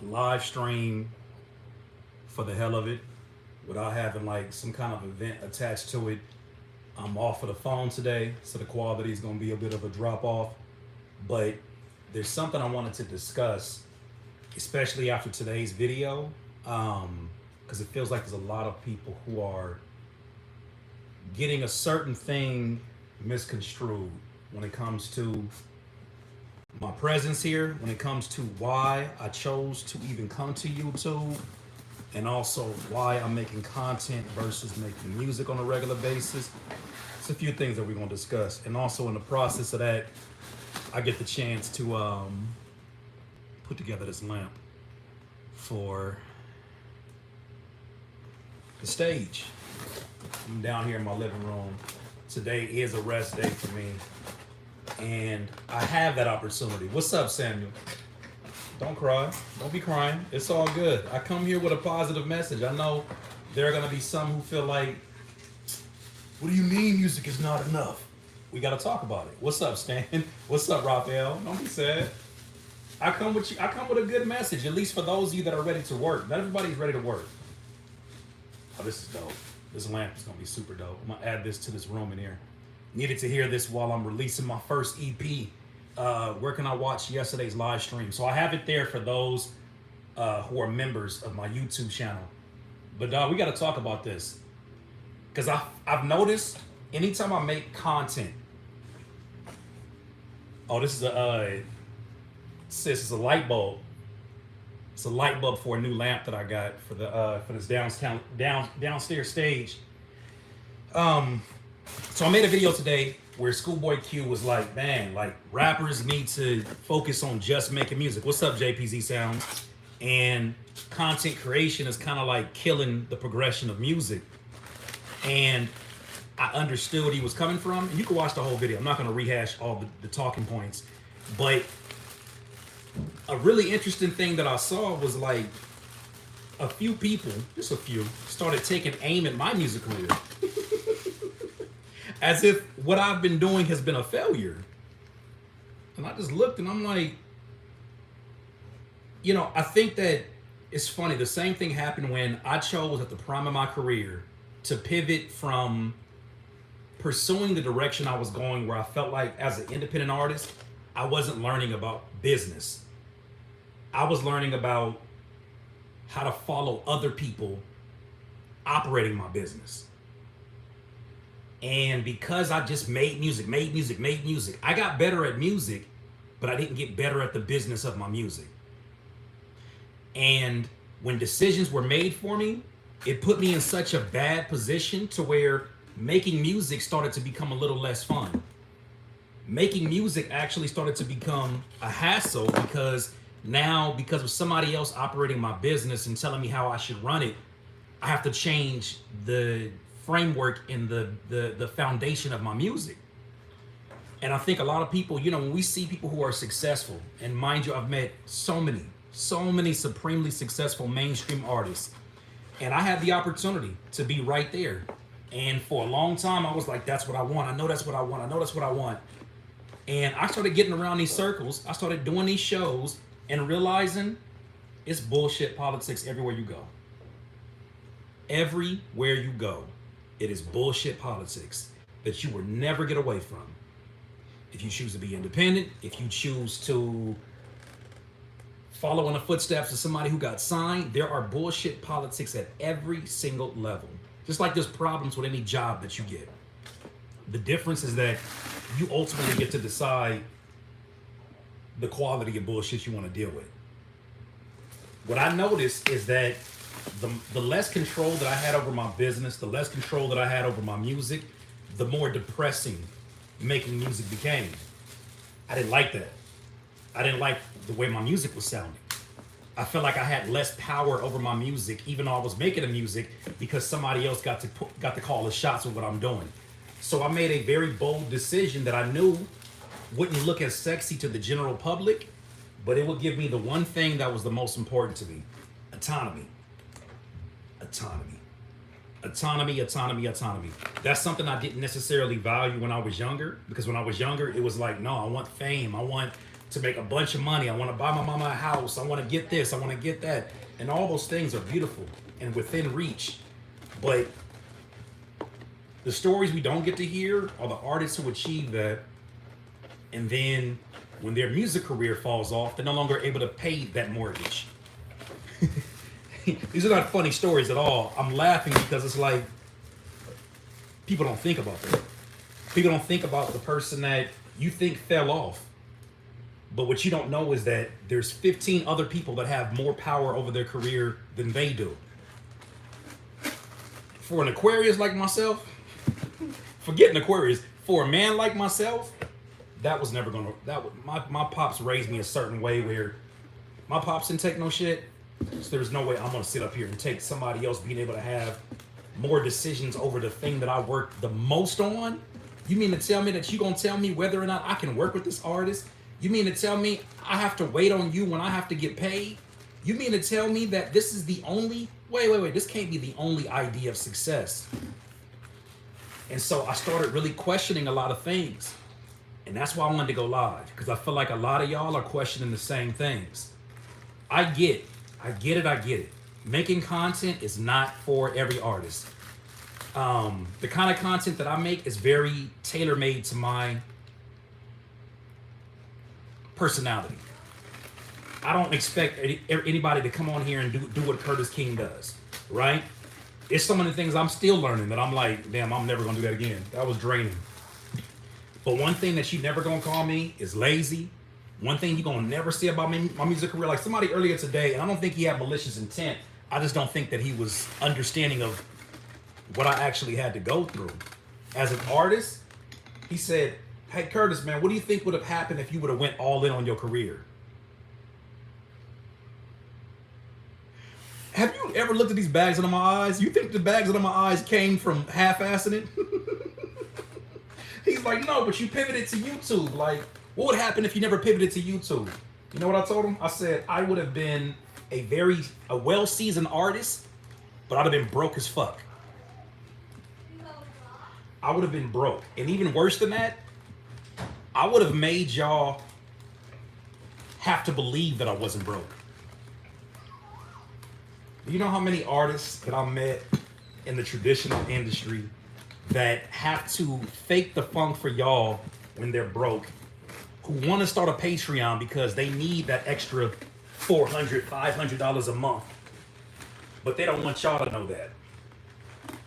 a live stream for the hell of it without having like some kind of event attached to it. I'm off of the phone today, so the quality is going to be a bit of a drop off. But there's something I wanted to discuss, especially after today's video, because it feels like there's a lot of people who are getting a certain thing misconstrued when it comes to my presence here, when it comes to why I chose to even come to YouTube, and also why I'm making content versus making music on a regular basis. It's a few things that we're going to discuss. And also in the process of that, I get the chance to put together this lamp for the stage. I'm down here in my living room. Today is a rest day for me, and I have that opportunity. What's up, Samuel? Don't cry. Don't be crying. It's all good. I come here with a positive message. I know there are going to be some who feel like, what do you mean music is not enough? We got to talk about it. What's up, Stan? What's up, Raphael? Don't be sad. I come with you. I come with a good message, at least for those of you that are ready to work. Not everybody's ready to work. Oh, this is dope. This lamp is going to be super dope. I'm going to add this to this room in here. Needed to hear this while I'm releasing my first EP. Where can I watch yesterday's live stream? So I have it there for those who are members of my YouTube channel. But we got to talk about this, because I've noticed anytime I make content. Oh, this is it's a light bulb. It's a light bulb for a new lamp that I got for this downstairs stage. So I made a video today where Schoolboy Q was like, man, like rappers need to focus on just making music. What's up, JPZ Sounds? And content creation is kind of like killing the progression of music. And I understood what he was coming from. And you can watch the whole video. I'm not going to rehash all the talking points. But a really interesting thing that I saw was like a few people, just a few, started taking aim at my music career. As if what I've been doing has been a failure. And I just looked and I'm like, you know, I think that it's funny. The same thing happened when I chose at the prime of my career to pivot from pursuing the direction I was going, where I felt like as an independent artist, I wasn't learning about business. I was learning about how to follow other people operating my business. And because I just made music, I got better at music, but I didn't get better at the business of my music. And when decisions were made for me, it put me in such a bad position to where making music started to become a little less fun. Making music actually started to become a hassle, because now, because of somebody else operating my business and telling me how I should run it, I have to change the framework in the foundation of my music. And I think a lot of people, you know, when we see people who are successful, and mind you, I've met so many supremely successful mainstream artists, and I had the opportunity to be right there. And for a long time, I was like, that's what I want. I know that's what I want. I know that's what I want. And I started getting around these circles. I started doing these shows and realizing it's bullshit politics everywhere you go. Everywhere you go, it is bullshit politics that you will never get away from. If you choose to be independent, if you choose to follow in the footsteps of somebody who got signed, there are bullshit politics at every single level. Just like there's problems with any job that you get. The difference is that you ultimately get to decide the quality of bullshit you want to deal with. What I noticed is that the less control that I had over my business, the less control that I had over my music, the more depressing making music became. I didn't like that. I didn't like the way my music was sounding. I felt like I had less power over my music, even though I was making the music, because somebody else got to call the shots with what I'm doing. So I made a very bold decision that I knew wouldn't look as sexy to the general public, but it would give me the one thing that was the most important to me: autonomy. Autonomy. That's something I didn't necessarily value when I was younger, because when I was younger, it was like, no, I want fame. I want to make a bunch of money. I want to buy my mama a house. I want to get this. I want to get that. And all those things are beautiful and within reach. But the stories we don't get to hear are the artists who achieve that. And then when their music career falls off, they're no longer able to pay that mortgage. These are not funny stories at all. I'm laughing because it's like, people don't think about that. People don't think about the person that you think fell off. But what you don't know is that there's 15 other people that have more power over their career than they do. For an Aquarius like myself, forget an Aquarius, for a man like myself, that was never gonna, my pops raised me a certain way where my pops didn't take no shit. So there's no way I'm gonna sit up here and take somebody else being able to have more decisions over the thing that I work the most on. You mean to tell me that you gonna tell me whether or not I can work with this artist? You mean to tell me I have to wait on you when I have to get paid? You mean to tell me that this is the only, wait, this can't be the only idea of success. And so I started really questioning a lot of things. And that's why I wanted to go live, because I feel like a lot of y'all are questioning the same things. I get it. Making content is not for every artist. The kind of content that I make is very tailor-made to my personality. I don't expect anybody to come on here and do what Curtis King does, right? It's some of the things I'm still learning that I'm like, damn, I'm never gonna do that again. That was draining. But one thing that you never gonna call me is lazy. One thing you gonna never see about my music career, like somebody earlier today, and I don't think he had malicious intent. I just don't think that he was understanding of what I actually had to go through. As an artist, he said, hey Curtis, man, what do you think would have happened if you would have went all in on your career? Have you ever looked at these bags under my eyes? You think the bags under my eyes came from half-assing it? He's like, no, but you pivoted to YouTube. Like, what would happen if you never pivoted to YouTube? You know what I told him? I said, I would have been a well-seasoned artist, but I'd have been broke as fuck. I would have been broke. And even worse than that, I would have made y'all have to believe that I wasn't broke. You know how many artists that I met in the traditional industry that have to fake the funk for y'all when they're broke, who want to start a Patreon because they need that extra $400, $500 a month, but they don't want y'all to know that.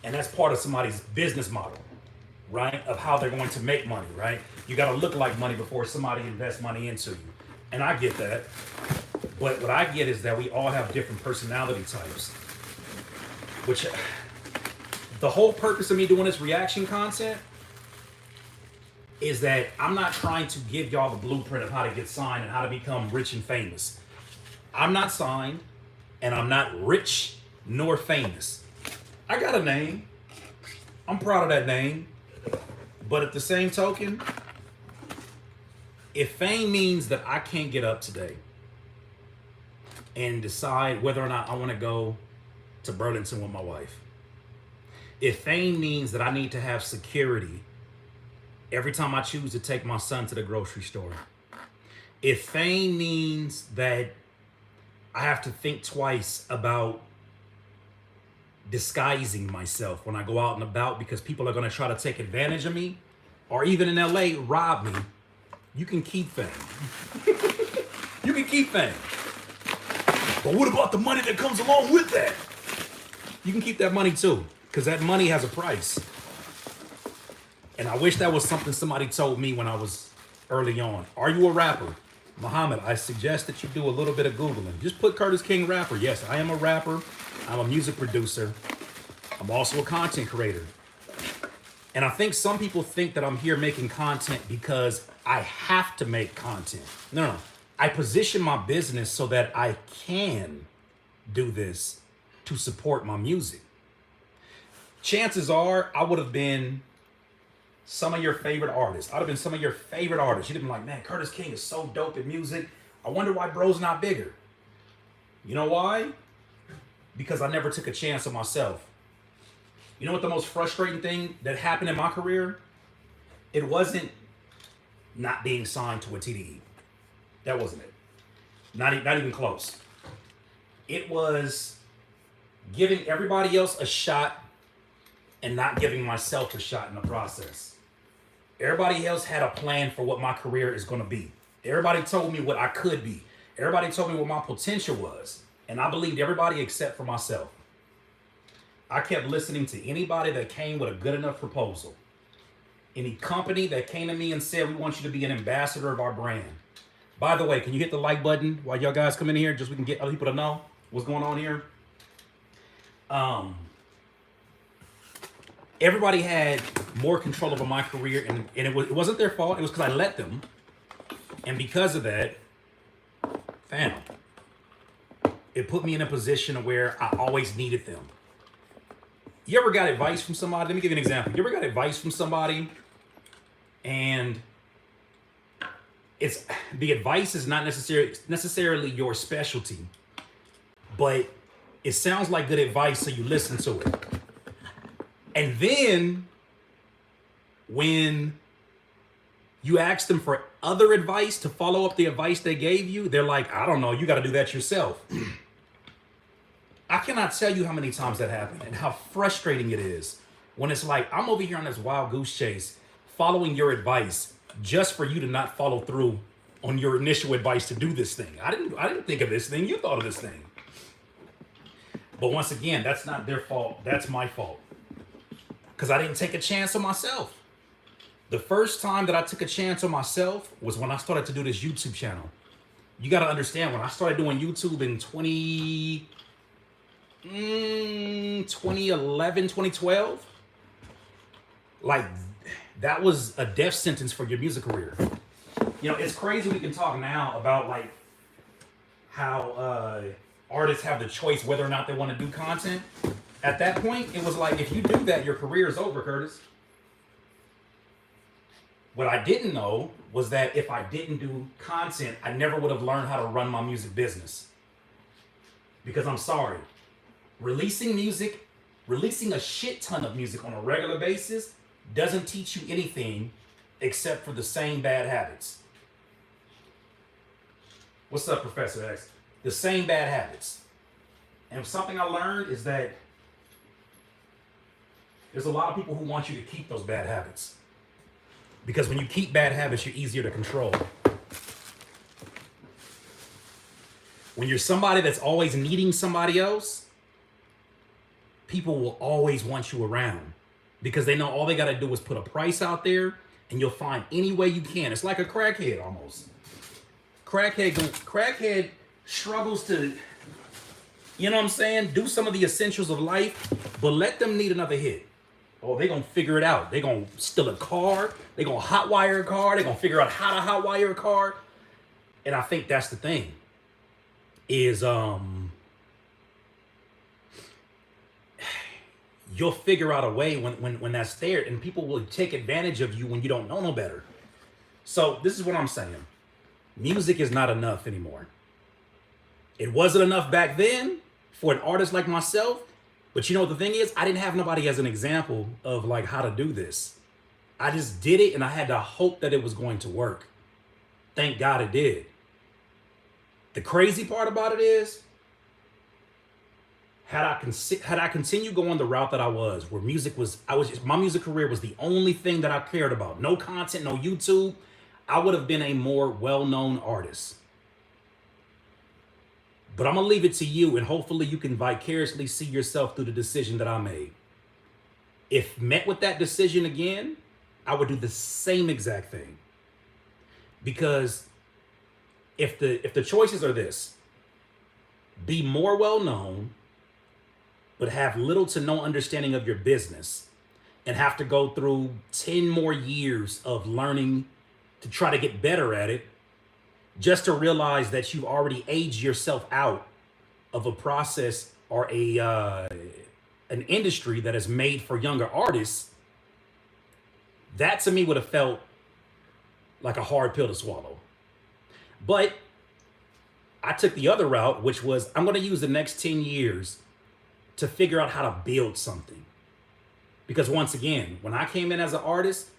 And that's part of somebody's business model, right? Of how they're going to make money, right? You got to look like money before somebody invests money into you. And I get that. But what I get is that we all have different personality types, which the whole purpose of me doing this reaction content is that I'm not trying to give y'all the blueprint of how to get signed and how to become rich and famous. I'm not signed and I'm not rich nor famous. I got a name. I'm proud of that name. But at the same token, if fame means that I can't get up today and decide whether or not I want to go to Burlington with my wife, if fame means that I need to have security every time I choose to take my son to the grocery store, if fame means that I have to think twice about disguising myself when I go out and about because people are going to try to take advantage of me, or even in LA, rob me, you can keep fame. You can keep fame. But what about the money that comes along with that? You can keep that money too, because that money has a price. And I wish that was something somebody told me when I was early on. Are you a rapper? Muhammad, I suggest that you do a little bit of Googling. Just put Curtis King rapper. Yes, I am a rapper. I'm a music producer. I'm also a content creator. And I think some people think that I'm here making content because I have to make content. No. I position my business so that I can do this to support my music. Chances are I would have been some of your favorite artists. I'd have been some of your favorite artists. You'd have been like, man, Curtis King is so dope at music. I wonder why bro's not bigger. You know why? Because I never took a chance on myself. You know what the most frustrating thing that happened in my career? It wasn't not being signed to a TDE. That wasn't it. Not even close. It was giving everybody else a shot and not giving myself a shot in the process. Everybody else had a plan for what my career is going to be. Everybody told me what I could be. Everybody told me what my potential was. And I believed everybody except for myself. I kept listening to anybody that came with a good enough proposal. Any company that came to me and said, we want you to be an ambassador of our brand. By the way, can you hit the like button while y'all guys come in here, just so we can get other people to know what's going on here? Everybody had more control over my career, and it wasn't their fault. It was because I let them. And because of that, fam, it put me in a position where I always needed them. You ever got advice from somebody? Let me give you an example. You ever got advice from somebody and the advice is not necessarily your specialty, but it sounds like good advice, so you listen to it. And then when you ask them for other advice to follow up the advice they gave you, they're like, I don't know, you got to do that yourself. I cannot tell you how many times that happened and how frustrating it is when it's like, I'm over here on this wild goose chase following your advice just for you to not follow through on your initial advice to do this thing. I didn't think of this thing. You thought of this thing. But once again, that's not their fault. That's my fault. Because I didn't take a chance on myself. The first time that I took a chance on myself was when I started to do this YouTube channel. You got to understand, when I started doing YouTube in 2011, 2012, like that was a death sentence for your music career. You know, it's crazy we can talk now about like how artists have the choice whether or not they want to do content. At that point, it was like, if you do that, your career is over, Curtis. What I didn't know was that if I didn't do content, I never would have learned how to run my music business. Because I'm sorry, releasing a shit ton of music on a regular basis doesn't teach you anything except for the same bad habits. What's up, Professor X? The same bad habits. And something I learned is that there's a lot of people who want you to keep those bad habits. Because when you keep bad habits, you're easier to control. When you're somebody that's always needing somebody else, people will always want you around because they know all they got to do is put a price out there and you'll find any way you can. It's like a crackhead almost. Crackhead struggles to, you know what I'm saying, do some of the essentials of life, but let them need another hit. Oh, they're going to figure it out. They're going to steal a car. They're going to hotwire a car. They're going to figure out how to hotwire a car. And I think that's the thing is you'll figure out a way when that's there, and people will take advantage of you when you don't know no better. So this is what I'm saying. Music is not enough anymore. It wasn't enough back then for an artist like myself. But you know what the thing is? I didn't have nobody as an example of like how to do this. I just did it and I had to hope that it was going to work. Thank God it did. The crazy part about it is, had I continued going the route that I was, where my music career was the only thing that I cared about. No content, no YouTube. I would have been a more well-known artist. But I'm going to leave it to you, and hopefully you can vicariously see yourself through the decision that I made. If met with that decision again, I would do the same exact thing. Because if the choices are this, be more well-known, but have little to no understanding of your business, and have to go through 10 more years of learning to try to get better at it, just to realize that you've already aged yourself out of a process or an industry that is made for younger artists, that to me would have felt like a hard pill to swallow. But I took the other route, which was I'm going to use the next 10 years to figure out how to build something. Because once again, when I came in as an artist,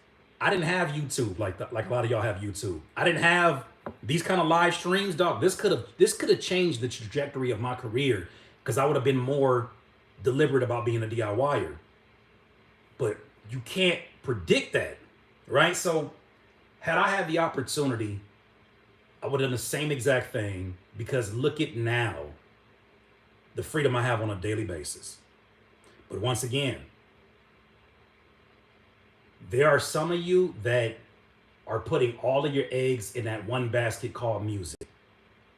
I didn't have YouTube like a lot of y'all have YouTube. I didn't have these kind of live streams, dog. This could have changed the trajectory of my career because I would have been more deliberate about being a DIYer. But you can't predict that, right? So had I had the opportunity, I would have done the same exact thing because look at now, the freedom I have on a daily basis. But once again, there are some of you that are putting all of your eggs in that one basket called music.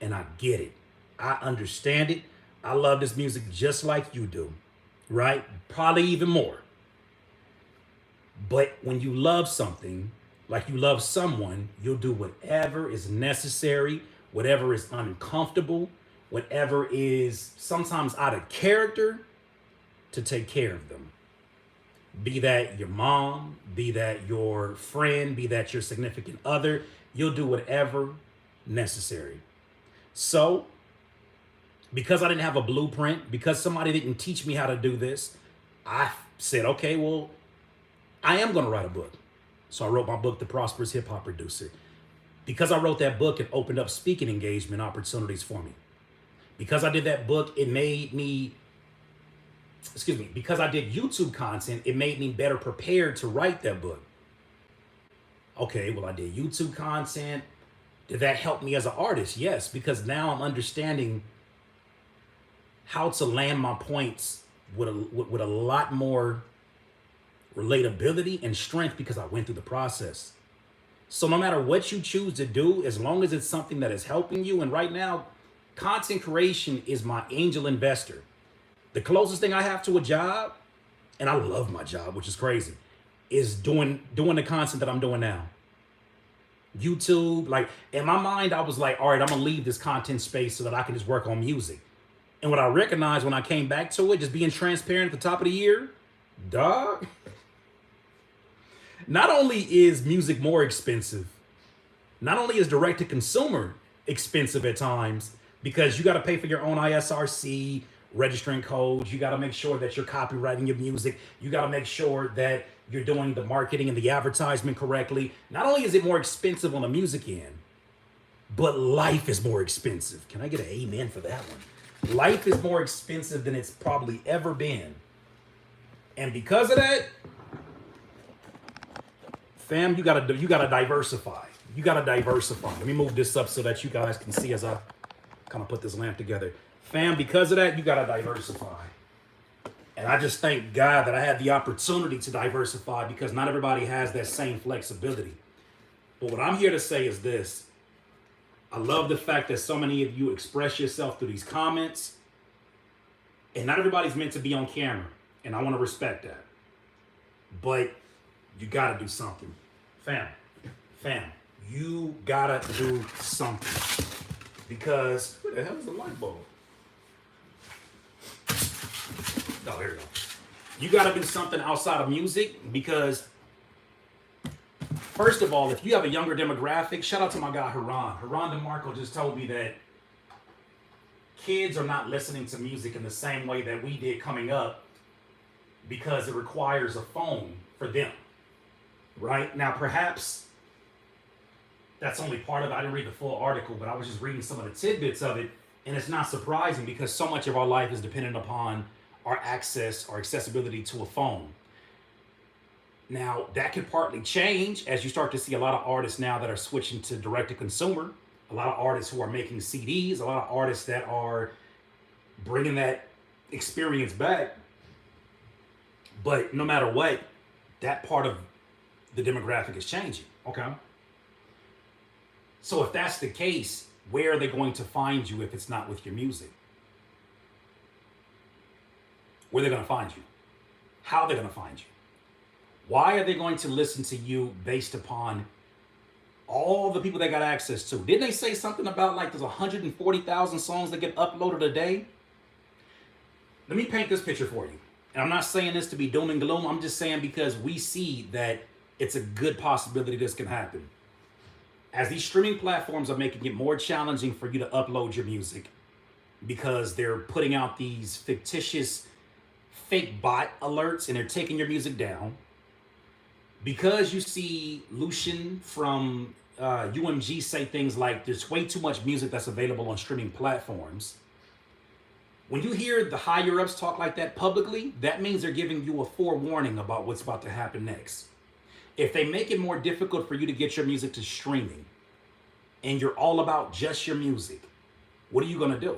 And I get it. I understand it. I love this music just like you do, right? Probably even more. But when you love something, like you love someone, you'll do whatever is necessary, whatever is uncomfortable, whatever is sometimes out of character to take care of them. Be that your mom, be that your friend, be that your significant other, you'll do whatever necessary. So, because I didn't have a blueprint, because somebody didn't teach me how to do this, I said, okay, well, I am going to write a book. So I wrote my book, The Prosperous Hip Hop Producer. Because I wrote that book, it opened up speaking engagement opportunities for me. Because I did that book, it made me, because I did YouTube content, it made me better prepared to write that book. Okay, well, I did YouTube content. Did that help me as an artist? Yes, because now I'm understanding how to land my points with a lot more relatability and strength because I went through the process. So no matter what you choose to do, as long as it's something that is helping you, and right now, content creation is my angel investor. The closest thing I have to a job, and I love my job, which is crazy, is doing the content that I'm doing now. YouTube, like in my mind, I was like, all right, I'm gonna leave this content space so that I can just work on music. And what I recognized when I came back to it, just being transparent at the top of the year, dog, not only is music more expensive, not only is direct to consumer expensive at times because you got to pay for your own ISRC, registering codes. You got to make sure that you're copywriting your music. You got to make sure that you're doing the marketing and the advertisement correctly. Not only is it more expensive on the music end, but life is more expensive. Can I get an amen for that one? Life is more expensive than it's probably ever been. And because of that, fam, you gotta diversify. You gotta diversify. Let me move this up so that you guys can see as I kind of put this lamp together. Fam, because of that, you gotta diversify. And I just thank God that I had the opportunity to diversify because not everybody has that same flexibility. But what I'm here to say is this. I love the fact that so many of you express yourself through these comments. And not everybody's meant to be on camera. And I want to respect that. But you got to do something. Fam, you got to do something. Because, where the hell is the light bulb? Oh, here we go. You got to do something outside of music because, first of all, if you have a younger demographic, shout out to my guy, Haran. Haran DeMarco just told me that kids are not listening to music in the same way that we did coming up because it requires a phone for them. Right? Now, perhaps that's only part of it. I didn't read the full article, but I was just reading some of the tidbits of it. And it's not surprising because so much of our life is dependent upon our access, our accessibility to a phone. Now, that could partly change as you start to see a lot of artists now that are switching to direct to consumer. A lot of artists who are making CDs, a lot of artists that are bringing that experience back. But no matter what, that part of the demographic is changing, okay? So if that's the case, where are they going to find you if it's not with your music? Where are they going to find you? How are they going to find you? Why are they going to listen to you based upon all the people they got access to? Didn't they say something about like there's 140,000 songs that get uploaded a day? Let me paint this picture for you. And I'm not saying this to be doom and gloom. I'm just saying because we see that it's a good possibility this can happen. As these streaming platforms are making it more challenging for you to upload your music because they're putting out these fictitious fake bot alerts and they're taking your music down. Because you see Lucian from UMG say things like, there's way too much music that's available on streaming platforms. When you hear the higher ups talk like that publicly, that means they're giving you a forewarning about what's about to happen next. If they make it more difficult for you to get your music to streaming, and you're all about just your music, what are you going to do?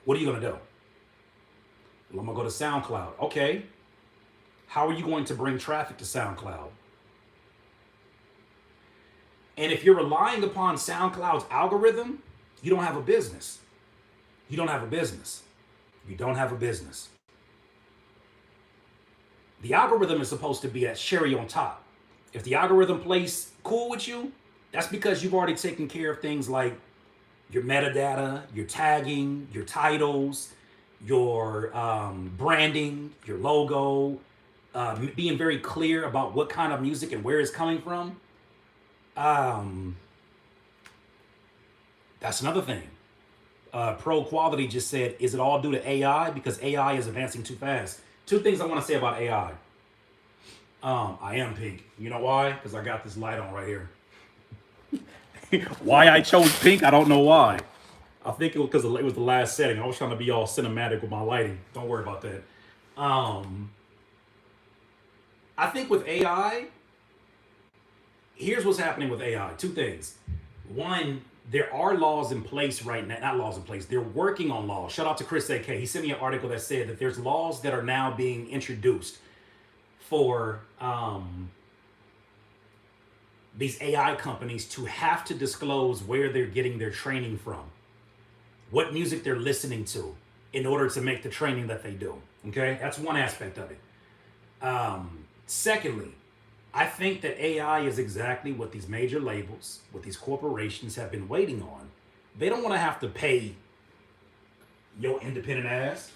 What are you going to do? Well, I'm going to go to SoundCloud. Okay. How are you going to bring traffic to SoundCloud? And if you're relying upon SoundCloud's algorithm, you don't have a business. You don't have a business. You don't have a business. The algorithm is supposed to be that cherry on top. If the algorithm plays cool with you, that's because you've already taken care of things like your metadata, your tagging, your titles, your branding, your logo, being very clear about what kind of music and where it's coming from. That's another thing. Pro Quality just said, is it all due to AI? Because AI is advancing too fast. Two things I want to say about AI. I am pink. You know why? Because I got this light on right here. Why I chose pink, I don't know why. I think it was because it was the last setting. I was trying to be all cinematic with my lighting. Don't worry about that. I think with AI, here's what's happening with AI. Two things. One, there are laws in place right now. Not laws in place. They're working on laws. Shout out to Chris AK. He sent me an article that said that there's laws that are now being introduced for these AI companies to have to disclose where they're getting their training from, what music they're listening to in order to make the training that they do. Okay, that's one aspect of it. Secondly, I think that AI is exactly what these major labels, what these corporations have been waiting on. They don't want to have to pay your independent ass.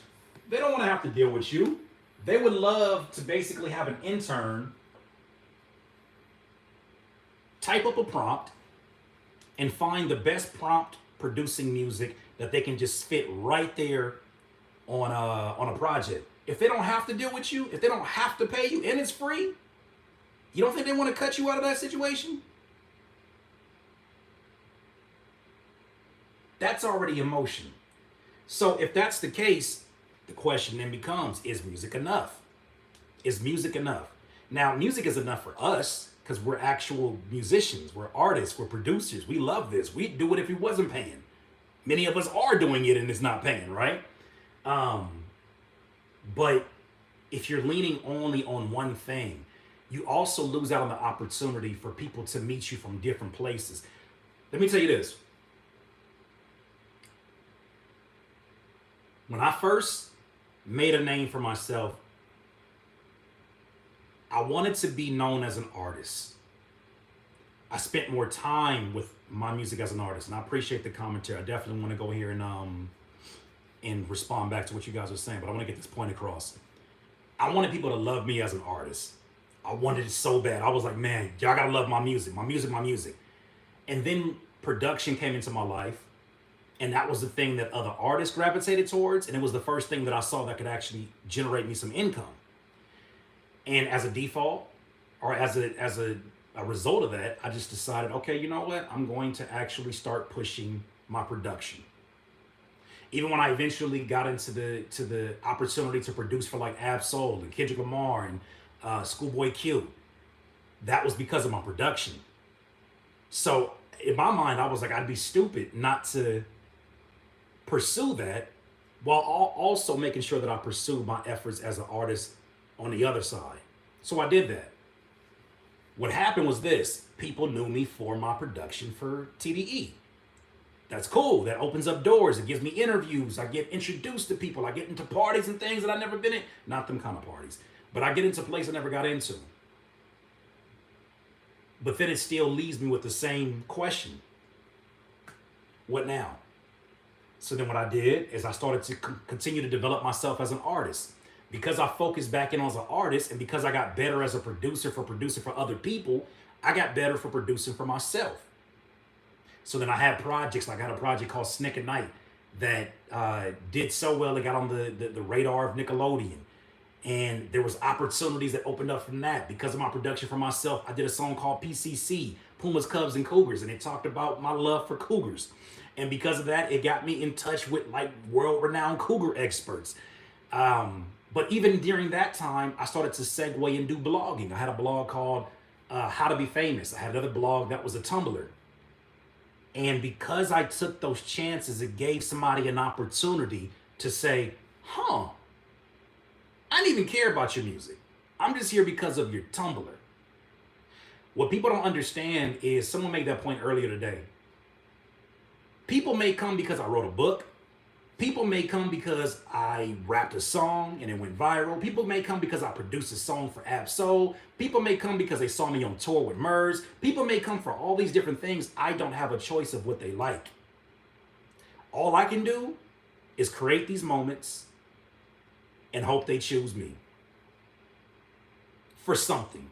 They don't want to have to deal with you. They would love to basically have an intern type up a prompt and find the best prompt producing music that they can just fit right there on a project. If they don't have to deal with you, if they don't have to pay you and it's free, you don't think they want to cut you out of that situation? That's already in motion. So if that's the case, the question then becomes, is music enough? Is music enough? Now, music is enough for us because we're actual musicians, we're artists, we're producers. We love this. We'd do it if we wasn't paying. Many of us are doing it and it's not paying, right? But if you're leaning only on one thing, you also lose out on the opportunity for people to meet you from different places. Let me tell you this. When I first made a name for myself, I wanted to be known as an artist. I spent more time with my music as an artist, and I appreciate the commentary. I definitely want to go here and respond back to what you guys are saying, but I want to get this point across. I wanted people to love me as an artist. I wanted it so bad. I was like, man, y'all gotta love my music, my music, my music. And then production came into my life, and that was the thing that other artists gravitated towards, and it was the first thing that I saw that could actually generate me some income. And as a default, or as a result of that, I just decided, okay, you know what? I'm going to actually start pushing my production. Even when I eventually got into the opportunity to produce for like Ab-Soul and Kendrick Lamar and Schoolboy Q, that was because of my production. So in my mind, I was like, I'd be stupid not to pursue that while also making sure that I pursue my efforts as an artist on the other side. So I did that. What happened was this: people knew me for my production for TDE. That's cool. That opens up doors. It gives me interviews. I get introduced to people. I get into parties and things that I've never been in. Not them kind of parties, but I get into places I never got into. But then it still leaves me with the same question. What now? So then what I did is I started to continue to develop myself as an artist. Because I focused back in as an artist, and because I got better as a producer for other people, I got better for producing for myself. So then I had projects. Like I had a project called Snick at Night that did so well it got on the radar of Nickelodeon. And there was opportunities that opened up from that. Because of my production for myself, I did a song called PCC, Pumas, Cubs, and Cougars, and it talked about my love for Cougars. And because of that, it got me in touch with like world-renowned Cougar experts. But even during that time, I started to segue and do blogging. I had a blog called How to Be Famous. I had another blog that was a Tumblr. And because I took those chances, it gave somebody an opportunity to say, huh, I didn't even care about your music. I'm just here because of your Tumblr. What people don't understand is, someone made that point earlier today. People may come because I wrote a book. People may come because I rapped a song and it went viral. People may come because I produced a song for Ab-Soul. People may come because they saw me on tour with Murs. People may come for all these different things. I don't have a choice of what they like. All I can do is create these moments and hope they choose me for something.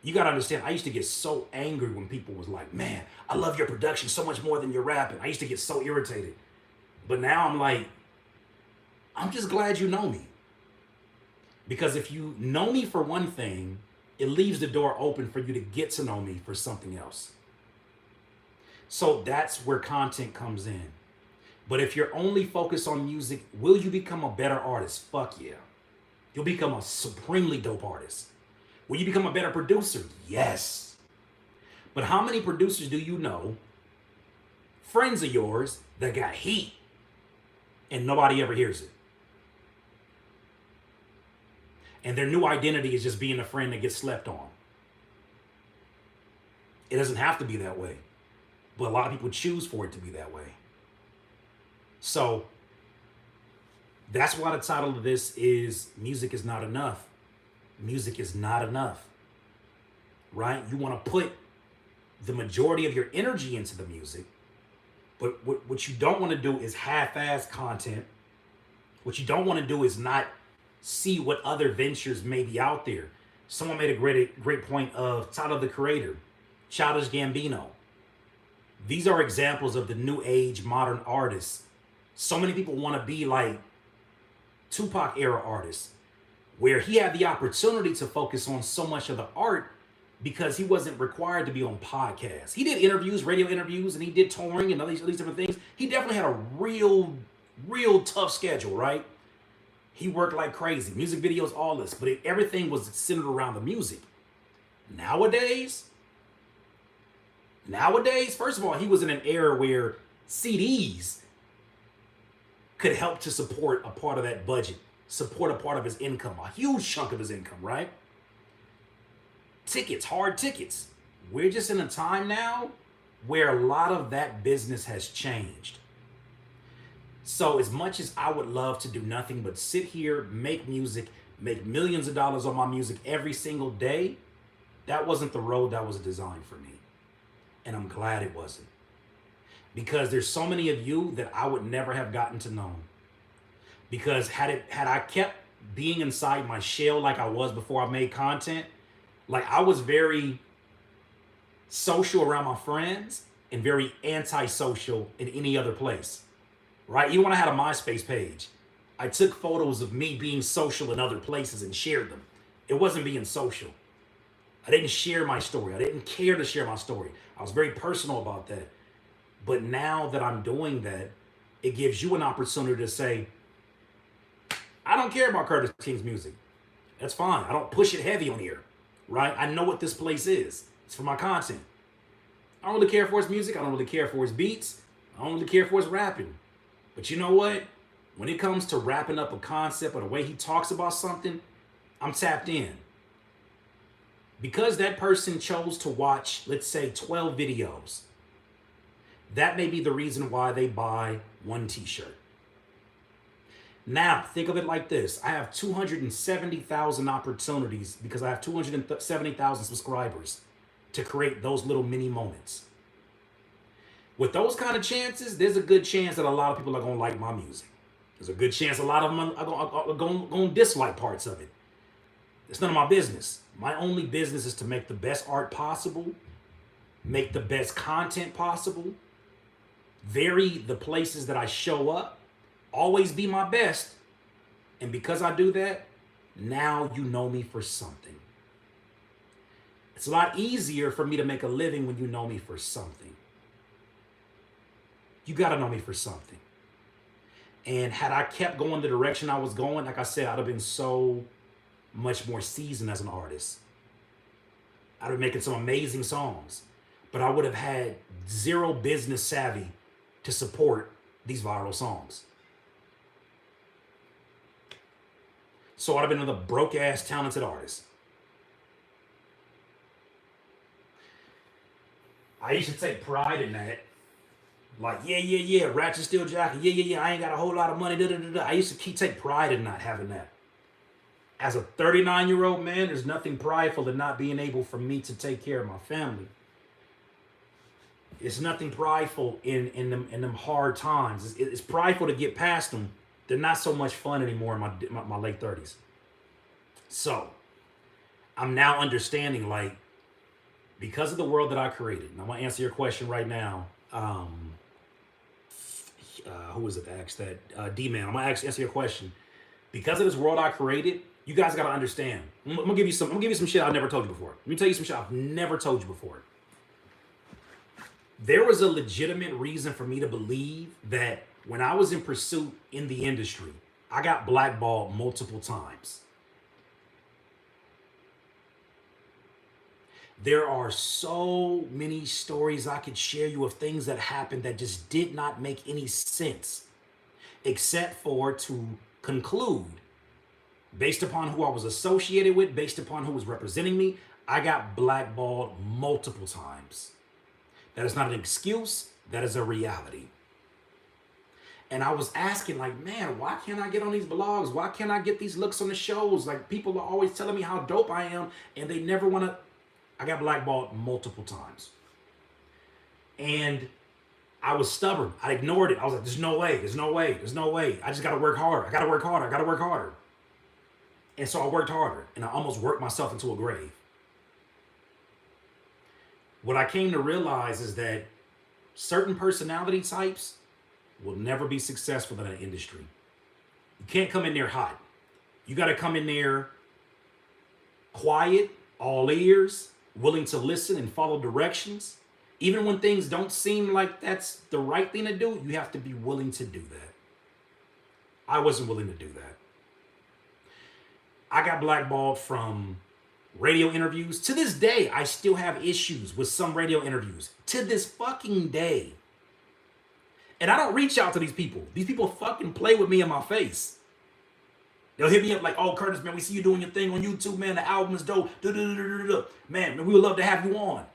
You got to understand, I used to get so angry when people was like, man, I love your production so much more than your rapping. I used to get so irritated. But now I'm like, I'm just glad you know me. Because if you know me for one thing, it leaves the door open for you to get to know me for something else. So that's where content comes in. But if you're only focused on music, will you become a better artist? Fuck yeah. You'll become a supremely dope artist. Will you become a better producer? Yes. But how many producers do you know, friends of yours, that got heat and nobody ever hears it? And their new identity is just being a friend that gets slept on. It doesn't have to be that way, but a lot of people choose for it to be that way. So that's why the title of this is Music Is Not Enough. Music is not enough, right? You want to put the majority of your energy into the music, but what you don't want to do is half-ass content. What you don't want to do is not see what other ventures may be out there. Someone made a great point of Tyler, the Creator, Childish Gambino. These are examples of the new age modern artists. So many people want to be like Tupac era artists, where he had the opportunity to focus on so much of the art because he wasn't required to be on podcasts. He did interviews, radio interviews, and he did touring and all these different things. He definitely had a real tough schedule, right? He worked like crazy, music videos, all this, but everything was centered around the music. Nowadays, first of all, he was in an era where CDs could help to support a part of that budget, support a part of his income, a huge chunk of his income, right? Tickets, hard tickets. We're just in a time now where a lot of that business has changed. So as much as I would love to do nothing but sit here, make music, make millions of dollars on my music every single day, that wasn't the road that was designed for me. And I'm glad it wasn't. Because there's so many of you that I would never have gotten to know. Because had I kept being inside my shell like I was before I made content, like I was very social around my friends and very antisocial in any other place, right? Even when I had a MySpace page, I took photos of me being social in other places and shared them. It wasn't being social. I didn't share my story. I didn't care to share my story. I was very personal about that. But now that I'm doing that, it gives you an opportunity to say, I don't care about Curtis King's music. That's fine. I don't push it heavy on here, right? I know what this place is. It's for my content. I don't really care for his music. I don't really care for his beats. I don't really care for his rapping. But you know what? When it comes to wrapping up a concept or the way he talks about something, I'm tapped in. Because that person chose to watch, let's say, 12 videos, that may be the reason why they buy one t-shirt. Now, think of it like this. I have 270,000 opportunities because I have 270,000 subscribers to create those little mini moments. With those kind of chances, there's a good chance that a lot of people are going to like my music. There's a good chance a lot of them are going to dislike parts of it. It's none of my business. My only business is to make the best art possible, make the best content possible, vary the places that I show up, always be my best. And because I do that, Now you know me for something. It's a lot easier for me to make a living when you know me for something. You got to know me for something. And had I kept going the direction I was going, like I said, I'd have been so much more seasoned as an artist. I'd have been making some amazing songs, but I would have had zero business savvy to support these viral songs. So I'd have been another broke ass talented artist. I used to take pride in that. Like, yeah, Ratchet Steel Jacket, yeah, I ain't got a whole lot of money, da da da da. I used to take pride in not having that. As a 39-year-old man, there's nothing prideful in not being able for me to take care of my family. It's nothing prideful in them hard times. It's prideful to get past them. They're not so much fun anymore in my late 30s. So, I'm now understanding, like, because of the world that I created, and I'm going to answer your question right now. Who was it that asked that? D-Man. I'm going to answer your question. Because of this world I created, you guys got to understand. I'm going to give you some shit I've never told you before. Let me tell you some shit I've never told you before. There was a legitimate reason for me to believe that when I was in pursuit in the industry, I got blackballed multiple times. There are so many stories I could share you of things that happened that just did not make any sense, except for to conclude, based upon who I was associated with, based upon who was representing me, I got blackballed multiple times. That is not an excuse, that is a reality. And I was asking, like, man, why can't I get on these blogs? Why can't I get these looks on the shows? Like, people are always telling me how dope I am, and they never want to. I got blackballed multiple times. And I was stubborn. I ignored it. I was like, there's no way. I just got to work harder. I got to work harder. And so I worked harder, and I almost worked myself into a grave. What I came to realize is that certain personality types will never be successful in an industry. You can't come in there hot. You got to come in there quiet, all ears, willing to listen and follow directions. Even when things don't seem like that's the right thing to do, you have to be willing to do that. I wasn't willing to do that. I got blackballed from radio interviews. To this day, I still have issues with some radio interviews. To this fucking day. And I don't reach out to these people. These people fucking play with me in my face. They'll hit me up like, oh, Curtis, man, we see you doing your thing on YouTube, man. The album is dope. Man, we would love to have you on.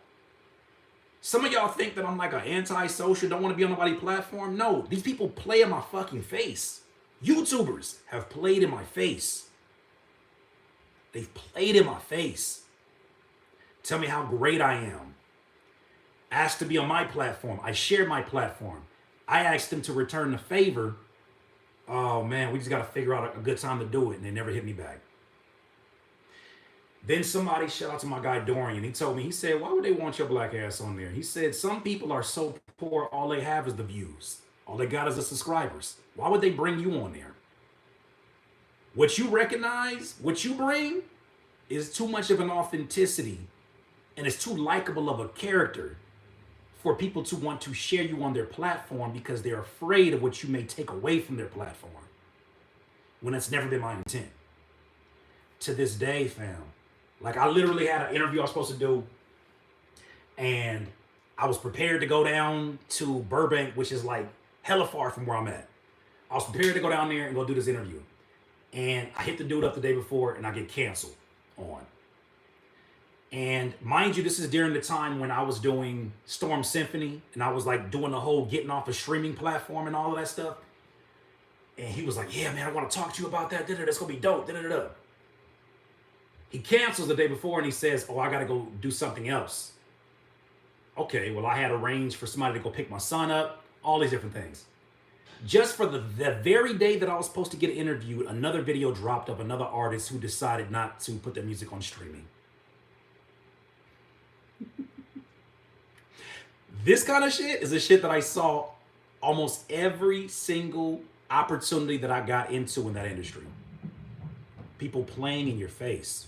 Some of y'all think that I'm like an anti-social, don't want to be on nobody's platform. No, these people play in my fucking face. YouTubers have played in my face. They've played in my face. Tell me how great I am. Asked to be on my platform. I share my platform. I asked them to return the favor. Oh man, we just got to figure out a good time to do it. And they never hit me back. Then somebody, shout out to my guy Dorian, he told me, he said, why would they want your black ass on there? He said, some people are so poor, all they have is the views. All they got is the subscribers. Why would they bring you on there? What you recognize, what you bring is too much of an authenticity and it's too likable of a character for people to want to share you on their platform because they're afraid of what you may take away from their platform when it's never been my intent. To this day, fam, like I literally had an interview I was supposed to do and I was prepared to go down to Burbank, which is like hella far from where I'm at. I was prepared to go down there and go do this interview. And I hit the dude up the day before and I get canceled on. And mind you, this is during the time when I was doing Storm Symphony and I was like doing the whole getting off a streaming platform and all of that stuff. And he was like, yeah, man, I want to talk to you about that. That's going to be dope. He cancels the day before and he says, oh, I got to go do something else. Okay, well, I had arranged for somebody to go pick my son up, all these different things. Just for the very day that I was supposed to get interviewed, another video dropped of another artist who decided not to put their music on streaming. This kind of shit is the shit that I saw almost every single opportunity that I got into in that industry. people playing in your face.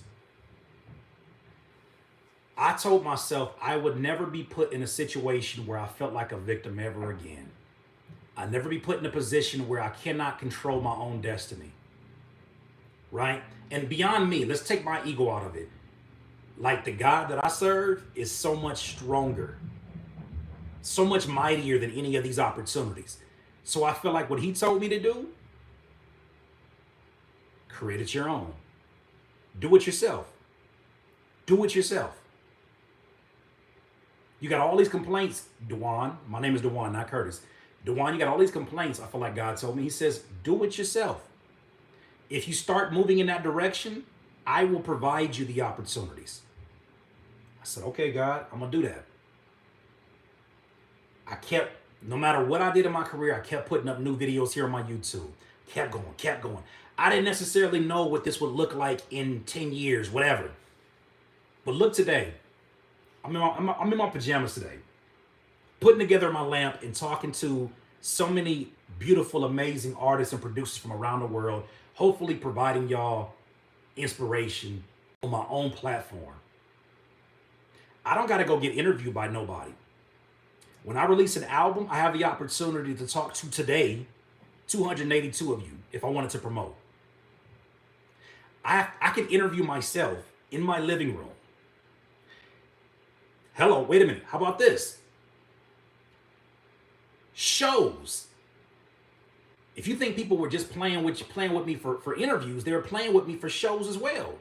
I told myself I would never be put in a situation where I felt like a victim ever again. I'd never be put in a position where I cannot control my own destiny. Right? And beyond me, let's take my ego out of it. Like the God that I serve is so much stronger, so much mightier than any of these opportunities. So I feel like what he told me to do, create it your own. Do it yourself. Do it yourself. You got all these complaints, Dewan. My name is Dewan, not Curtis. Dewan, you got all these complaints. I feel like God told me. He says, do it yourself. If you start moving in that direction, I will provide you the opportunities. I said, okay, God, I'm going to do that. No matter what I did in my career, I kept putting up new videos here on my YouTube. Kept going. I didn't necessarily know what this would look like in 10 years, whatever. But look today. I'm in my pajamas today, putting together my lamp and talking to so many beautiful, amazing artists and producers from around the world, hopefully providing y'all inspiration on my own platform. I don't got to go get interviewed by nobody. When I release an album, I have the opportunity to talk to today 282 of you if I wanted to promote. I can interview myself in my living room. Hello, wait a minute. How about this? Shows. If you think people were just playing with me for interviews, they were playing with me for shows as well.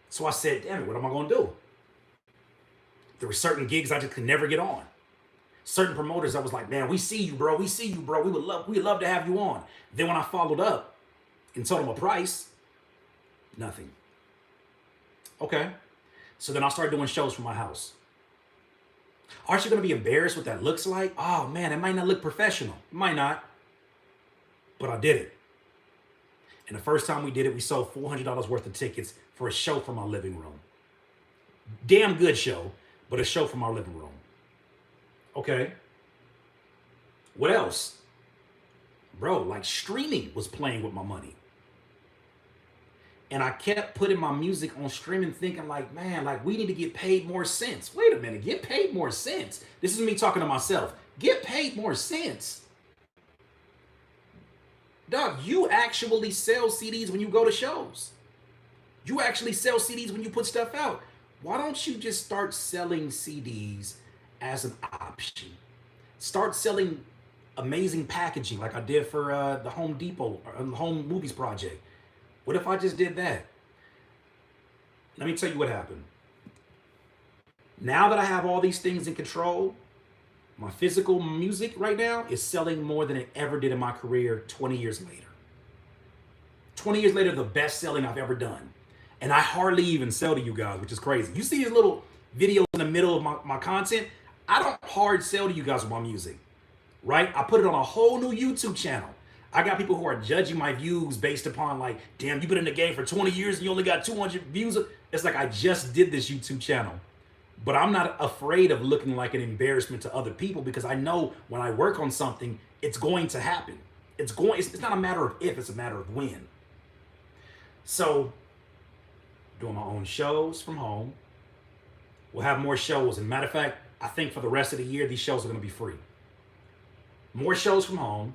So I said, damn it, what am I going to do? There were certain gigs I just could never get on. Certain promoters, I was like, man, we see you, bro. We would love to have you on. Then when I followed up and told them a price, nothing. Okay. So then I started doing shows from my house. Aren't you going to be embarrassed what that looks like? Oh man, it might not look professional. It might not. But I did it. And the first time we did it, we sold $400 worth of tickets for a show from our living room. Damn good show, but a show from our living room. Okay. What else? Bro, like streaming was playing with my money. And I kept putting my music on streaming thinking like, man, like we need to get paid more cents. Wait a minute, get paid more cents. This is me talking to myself. Get paid more cents. Dog, you actually sell CDs when you go to shows. You actually sell CDs when you put stuff out. Why don't you just start selling CDs as an option? Start selling amazing packaging like I did for the Home Depot, Home Movies Project. What if I just did that? Let me tell you what happened. Now that I have all these things in control, my physical music right now is selling more than it ever did in my career 20 years later. 20 years later, the best selling I've ever done. And I hardly even sell to you guys, which is crazy. You see these little videos in the middle of my content? I don't hard sell to you guys with my music, right? I put it on a whole new YouTube channel. I got people who are judging my views based upon like, damn, you've been in the game for 20 years and you only got 200 views. It's like I just did this YouTube channel. But I'm not afraid of looking like an embarrassment to other people because I know when I work on something, it's going to happen. It's not a matter of if, it's a matter of when. So, doing my own shows from home. We'll have more shows. And matter of fact, I think for the rest of the year, these shows are going to be free. More shows from home.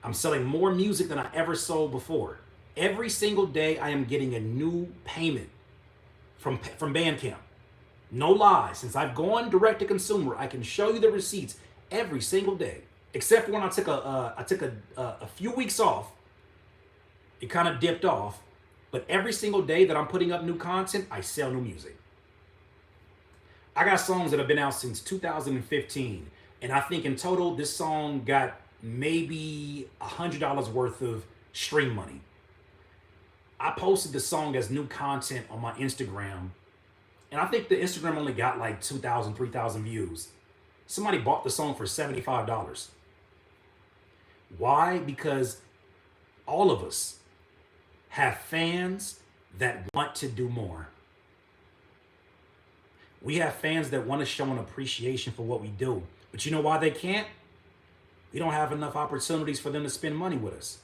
I'm selling more music than I ever sold before. Every single day, I am getting a new payment from Bandcamp. No lie. Since I've gone direct to consumer, I can show you the receipts every single day. Except for when I took a few weeks off. It kind of dipped off. But every single day that I'm putting up new content, I sell new music. I got songs that have been out since 2015. And I think in total, this song got maybe $100 worth of stream money. I posted the song as new content on my Instagram. And I think the Instagram only got like 2,000, 3,000 views. Somebody bought the song for $75. Why? Because all of us have fans that want to do more. We have fans that want to show an appreciation for what we do. But you know why they can't? We don't have enough opportunities for them to spend money with us.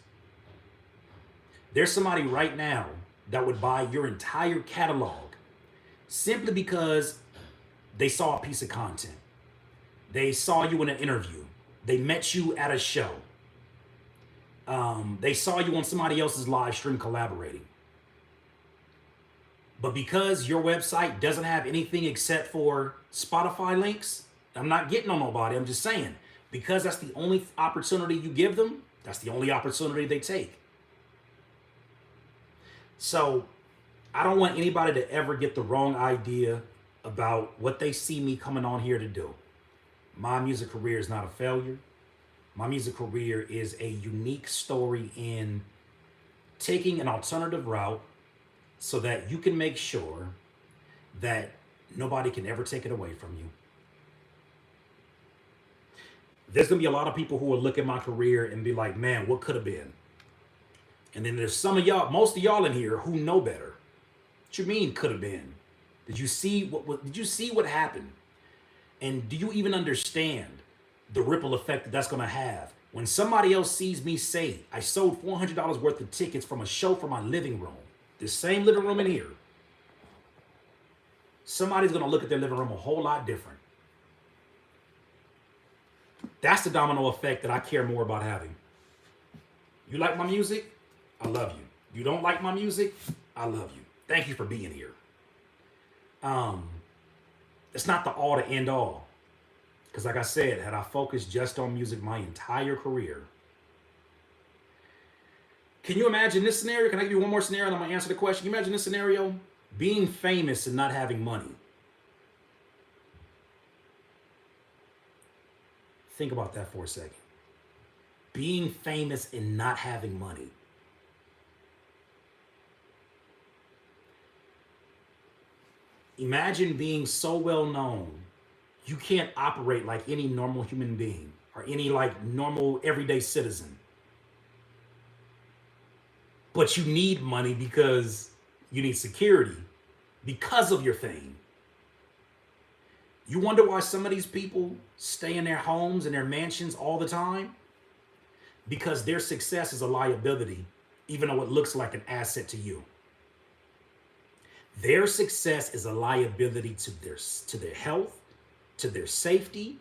There's somebody right now that would buy your entire catalog simply because they saw a piece of content. They saw you in an interview. They met you at a show. They saw you on somebody else's live stream collaborating. But because your website doesn't have anything except for Spotify links, I'm not getting on nobody. I'm just saying, because that's the only opportunity you give them, that's the only opportunity they take. So I don't want anybody to ever get the wrong idea about what they see me coming on here to do. My music career is not a failure. My music career is a unique story in taking an alternative route so that you can make sure that nobody can ever take it away from you. There's gonna be a lot of people who will look at my career and be like, man, what could have been? And then there's some of y'all, most of y'all in here who know better. What you mean could have been? Did you see what happened? And do you even understand the ripple effect that that's gonna have? When somebody else sees me say, I sold $400 worth of tickets from a show from my living room, this same living room in here, somebody's gonna look at their living room a whole lot different. That's the domino effect that I care more about having. You like my music? I love you. You don't like my music? I love you. Thank you for being here. It's not the all to end all. Because like I said, had I focused just on music my entire career, can you imagine this scenario? Can I give you one more scenario and I'm going to answer the question? Can you imagine this scenario? Being famous and not having money. Think about that for a second. Being famous and not having money. Imagine being so well known, you can't operate like any normal human being or any like normal everyday citizen. But you need money because you need security because of your fame. You wonder why some of these people stay in their homes and their mansions all the time? Because their success is a liability, even though it looks like an asset to you. Their success is a liability to their health, to their safety.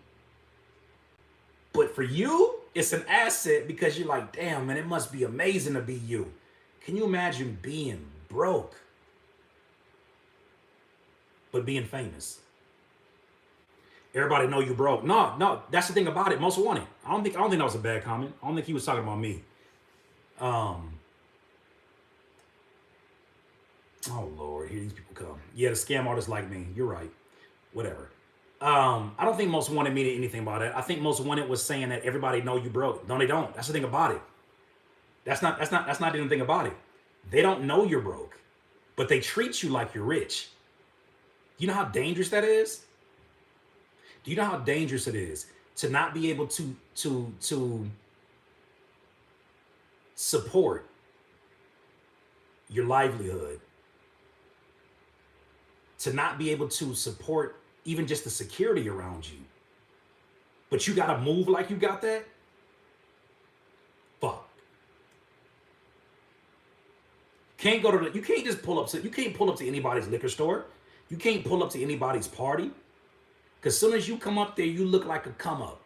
But for you, it's an asset because you're like, damn, man, it must be amazing to be you. Can you imagine being broke, but being famous? Everybody know you broke. No, that's the thing about it. Most want it. I don't think that was a bad comment. I don't think he was talking about me. Oh Lord, here these people come. Yeah, the scam artists like me. You're right. Whatever. I don't think Most Wanted mean anything about it. I think Most Wanted was saying that everybody know you broke. No, they don't. That's the thing about it. That's not even the thing about it. They don't know you're broke, but they treat you like you're rich. You know how dangerous that is? Do you know how dangerous it is to not be able to support your livelihood? To not be able to support even just the security around you. But you gotta move like you got that? Fuck. You can't pull up to anybody's liquor store. You can't pull up to anybody's party. Because soon as you come up there, you look like a come up.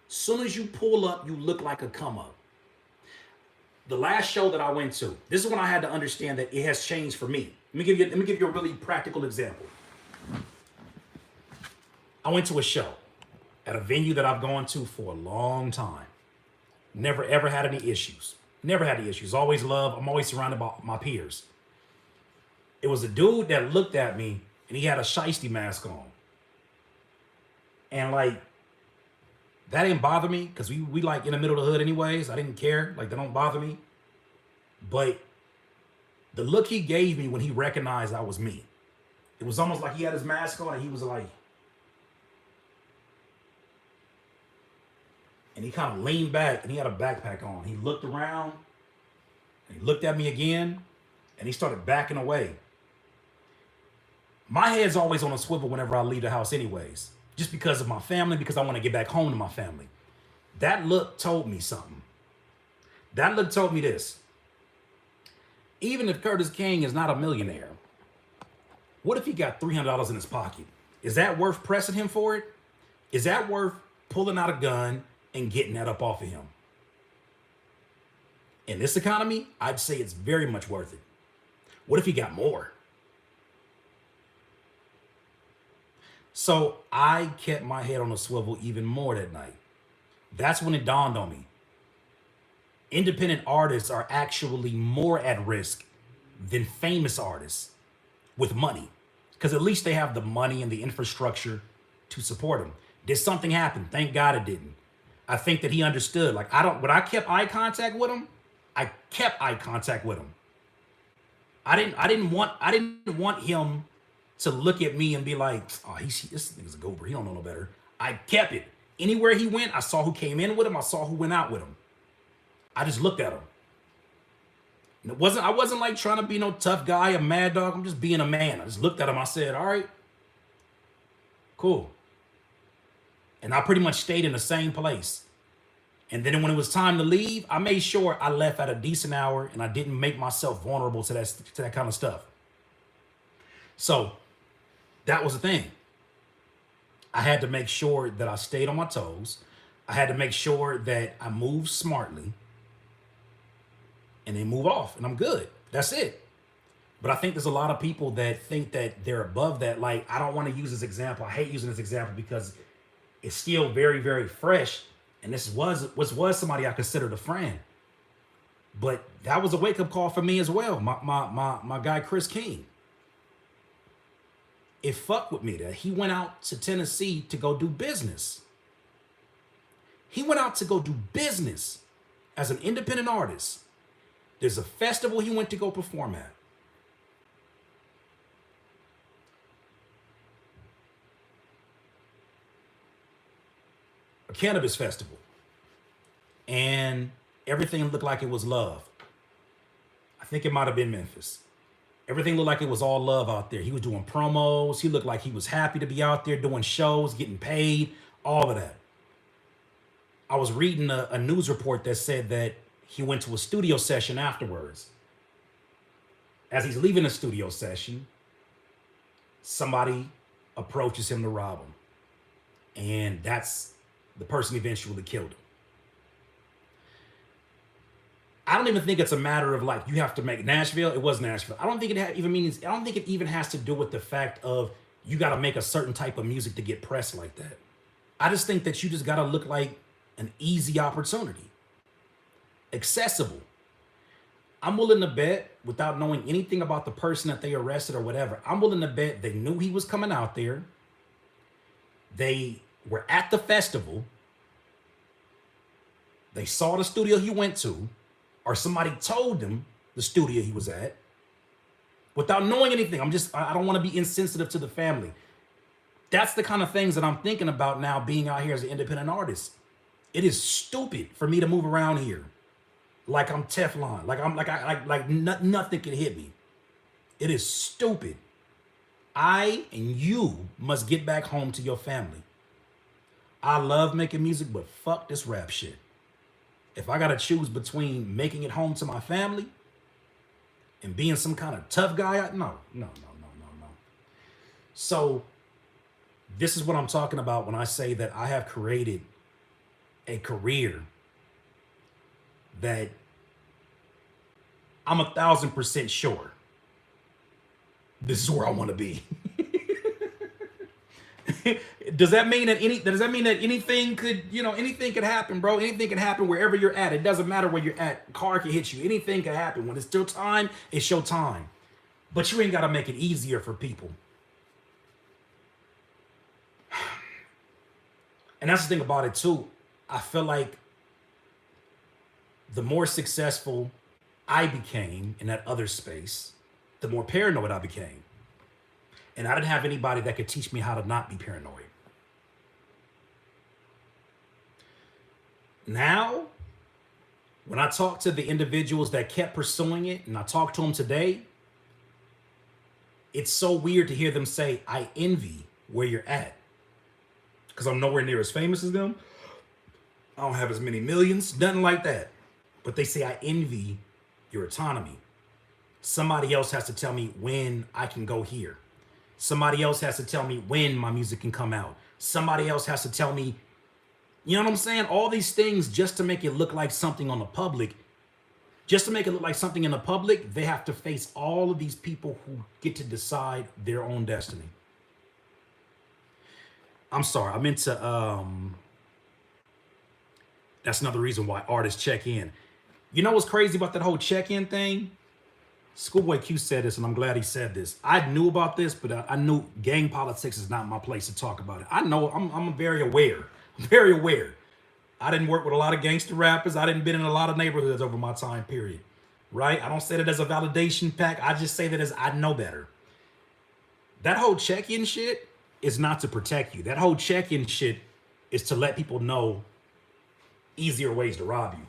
Soon as you pull up, you look like a come up. The last show that I went to, this is when I had to understand that it has changed for me. Let me give you a really practical example. I went to a show at a venue that I've gone to for a long time. Never ever had any issues. Never had any issues. Always love. I'm always surrounded by my peers. It was a dude that looked at me and he had a shiesty mask on. And like, that didn't bother me because we like in the middle of the hood anyways. I didn't care. Like, that don't bother me. But the look he gave me when he recognized I was me, it was almost like he had his mask on and he was like, and he kind of leaned back and he had a backpack on. He looked around and he looked at me again and he started backing away. My head's always on a swivel whenever I leave the house anyways, just because of my family, because I want to get back home to my family. That look told me something. That look told me this. Even if Curtis King is not a millionaire, what if he got $300 in his pocket? Is that worth pressing him for it? Is that worth pulling out a gun and getting that up off of him? In this economy, I'd say it's very much worth it. What if he got more? So I kept my head on a swivel even more that night. That's when it dawned on me. Independent artists are actually more at risk than famous artists with money, because at least they have the money and the infrastructure to support them. Did something happen? Thank God it didn't. I think that he understood. Like, when I kept eye contact with him, I kept eye contact with him. I didn't want him to look at me and be like, oh, this nigga's a goober. He don't know no better. I kept it. Anywhere he went, I saw who came in with him. I saw who went out with him. I just looked at him. And I wasn't like trying to be no tough guy, a mad dog. I'm just being a man. I just looked at him. I said, all right, cool. And I pretty much stayed in the same place. And then when it was time to leave, I made sure I left at a decent hour and I didn't make myself vulnerable to that kind of stuff. So that was the thing. I had to make sure that I stayed on my toes. I had to make sure that I moved smartly and then move off, and I'm good. That's it. But I think there's a lot of people that think that they're above that. Like, I don't want to use this example. I hate using this example because it's still very, very fresh. And this was somebody I considered a friend. But that was a wake-up call for me as well. My guy, Chris King. It fucked with me that he went out to Tennessee to go do business. He went out to go do business as an independent artist. There's a festival he went to go perform at. A cannabis festival. And everything looked like it was love. I think it might have been Memphis. Everything looked like it was all love out there. He was doing promos. He looked like he was happy to be out there doing shows, getting paid, all of that. I was reading a news report that said that he went to a studio session afterwards. As he's leaving the studio session, somebody approaches him to rob him. And that's the person eventually killed him. I don't even think it's a matter of like, you have to make Nashville. It was Nashville. I don't think it even has to do with the fact of you got to make a certain type of music to get pressed like that. I just think that you just got to look like an easy opportunity. Accessible. I'm willing to bet, without knowing anything about the person that they arrested or whatever, I'm willing to bet they knew he was coming out there. They were at the festival. They saw the studio he went to, or somebody told them the studio he was at, without knowing anything. I don't want to be insensitive to the family. That's the kind of things that I'm thinking about now, being out here as an independent artist. It is stupid for me to move around here like I'm Teflon, nothing can hit me. It is stupid. I and you must get back home to your family. I love making music, but fuck this rap shit. If I gotta choose between making it home to my family and being some kind of tough guy, no. So this is what I'm talking about when I say that I have created a career that I'm 1,000% sure this is where I want to be. Does that mean that anything could happen, bro? Anything can happen wherever you're at. It doesn't matter where you're at. Car can hit you. Anything can happen. When it's still time, it's your time. But you ain't got to make it easier for people. And that's the thing about it too. I feel like the more successful I became in that other space, the more paranoid I became. And I didn't have anybody that could teach me how to not be paranoid. Now, when I talk to the individuals that kept pursuing it, and I talk to them today, it's so weird to hear them say, I envy where you're at. Because I'm nowhere near as famous as them. I don't have as many millions, nothing like that. But they say, I envy your autonomy. Somebody else has to tell me when I can go here. Somebody else has to tell me when my music can come out. Somebody else has to tell me, you know what I'm saying? All these things just to make it look like something on the public. Just to make it look like something in the public, they have to face all of these people who get to decide their own destiny. I'm sorry, I meant to, that's another reason why artists check in. You know what's crazy about that whole check-in thing? Schoolboy Q said this, and I'm glad he said this. I knew about this, but I knew gang politics is not my place to talk about it. I know, I'm very aware, very aware. I didn't work with a lot of gangster rappers. I didn't been in a lot of neighborhoods over my time period, right? I don't say that as a validation pack. I just say that as I know better. That whole check-in shit is not to protect you. That whole check-in shit is to let people know easier ways to rob you.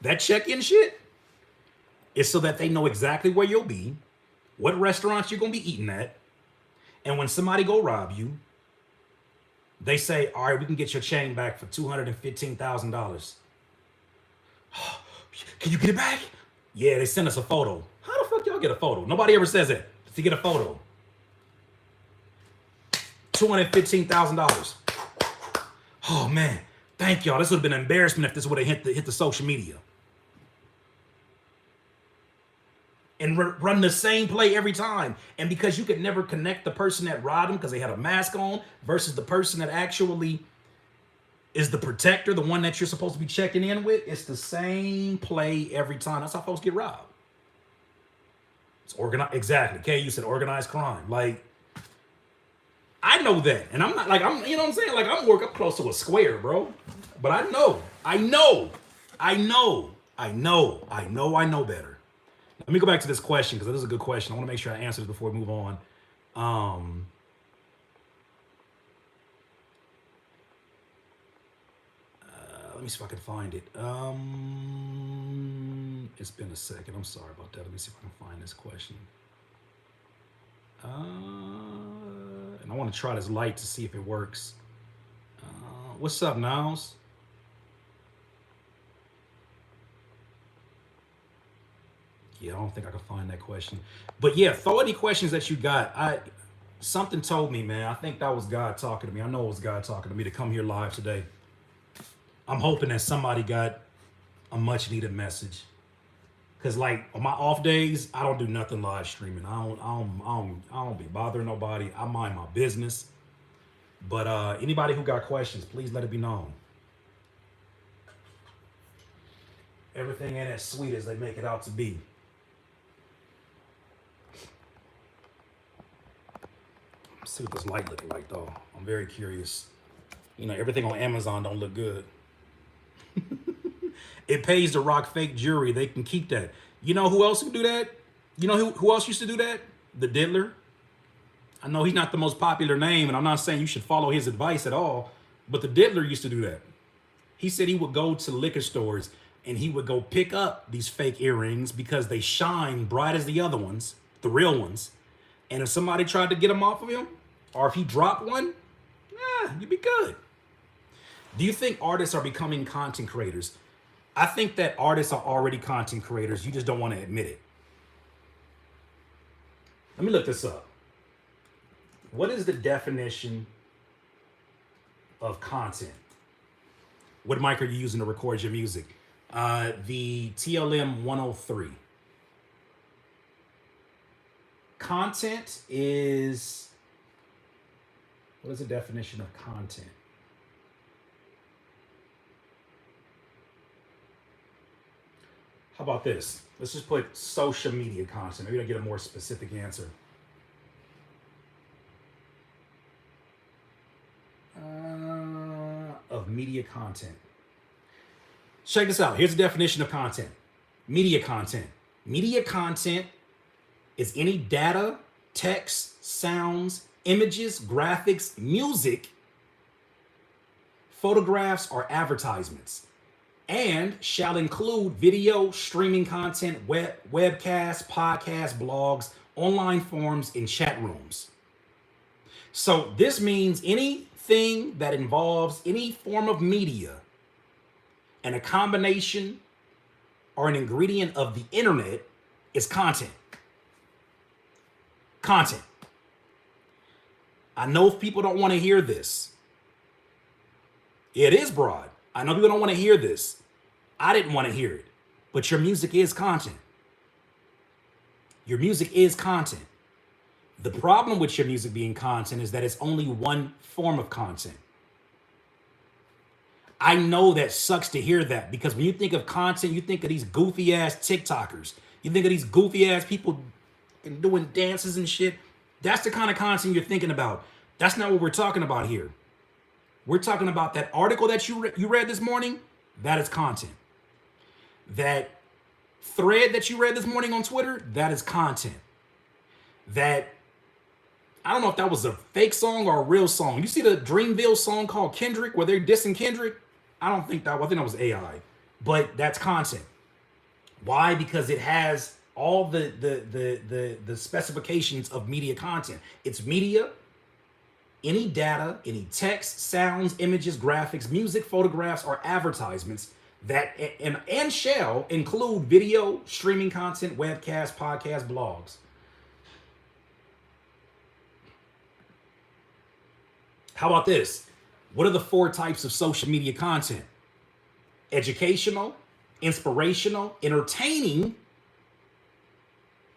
That check-in shit is so that they know exactly where you'll be, what restaurants you're gonna be eating at, and when somebody go rob you, they say, all right, we can get your chain back for $215,000. Can you get it back? Yeah, they sent us a photo. How the fuck y'all get a photo? Nobody ever says that. To get a photo. $215,000. Oh man, thank y'all. This would have been an embarrassment if this would have hit the social media. And run the same play every time. And because you could never connect the person that robbed them because they had a mask on versus the person that actually is the protector, the one that you're supposed to be checking in with, it's the same play every time. That's how folks get robbed. It's organized. Exactly. Kay, you said organized crime. Like, I know that. And I'm not like, you know what I'm saying? Like, I'm up close to a square, bro. But I know better. Let me go back to this question because this is a good question. I want to make sure I answer this before we move on. Let me see if I can find it. It's been a second. I'm sorry about that. Let me see if I can find this question. And I want to try this light to see if it works. What's up, Niles? Yeah, I don't think I can find that question. But yeah, throw any questions that you got. Something told me, man. I think that was God talking to me. I know it was God talking to me to come here live today. I'm hoping that somebody got a much needed message. Cause like on my off days, I don't do nothing live streaming. I don't be bothering nobody. I mind my business. But anybody who got questions, please let it be known. Everything ain't as sweet as they make it out to be. Let's see what this light looking like though. I'm very curious. You know, everything on Amazon don't look good. It pays to rock fake jewelry. They can keep that. You know who else would do that? You know who else used to do that? The Diddler. I know he's not the most popular name, and I'm not saying you should follow his advice at all, but the Diddler used to do that. He said he would go to liquor stores and he would go pick up these fake earrings because they shine bright as the other ones, the real ones. And if somebody tried to get them off of him, or if he dropped one, you'd be good. Do you think artists are becoming content creators? I think that artists are already content creators. You just don't want to admit it. Let me look this up. What is the definition of content? What mic are you using to record your music? The TLM 103. Content is, what is the definition of content? How about this? Let's just put social media content. Maybe I'll get a more specific answer. Of media content. Check this out. Here's the definition of content. Media content. Media content is any data, text, sounds, images, graphics, music, photographs, or advertisements, and shall include video, streaming content, webcasts, podcasts, blogs, online forums, and chat rooms. So this means anything that involves any form of media and a combination or an ingredient of the internet is content. Content. I know if people don't want to hear this. It is broad. I know people don't want to hear this. I didn't want to hear it. But your music is content. Your music is content. The problem with your music being content is that it's only one form of content. I know that sucks to hear that, because when you think of content, you think of these goofy ass TikTokers. You think of these goofy ass people doing dances and shit. That's the kind of content you're thinking about. That's not what we're talking about here. We're talking about that article that you read this morning. That is content. That thread that you read this morning on Twitter, that is content. That, I don't know if that was a fake song or a real song. You see the Dreamville song called Kendrick where they're dissing Kendrick? I think that was AI. But that's content. Why? Because it has all the specifications of media content. It's media, any data, any text, sounds, images, graphics, music, photographs, or advertisements that and shall include video, streaming content, webcasts, podcasts, blogs. How about this? What are the 4 types of social media content? Educational, inspirational, entertaining,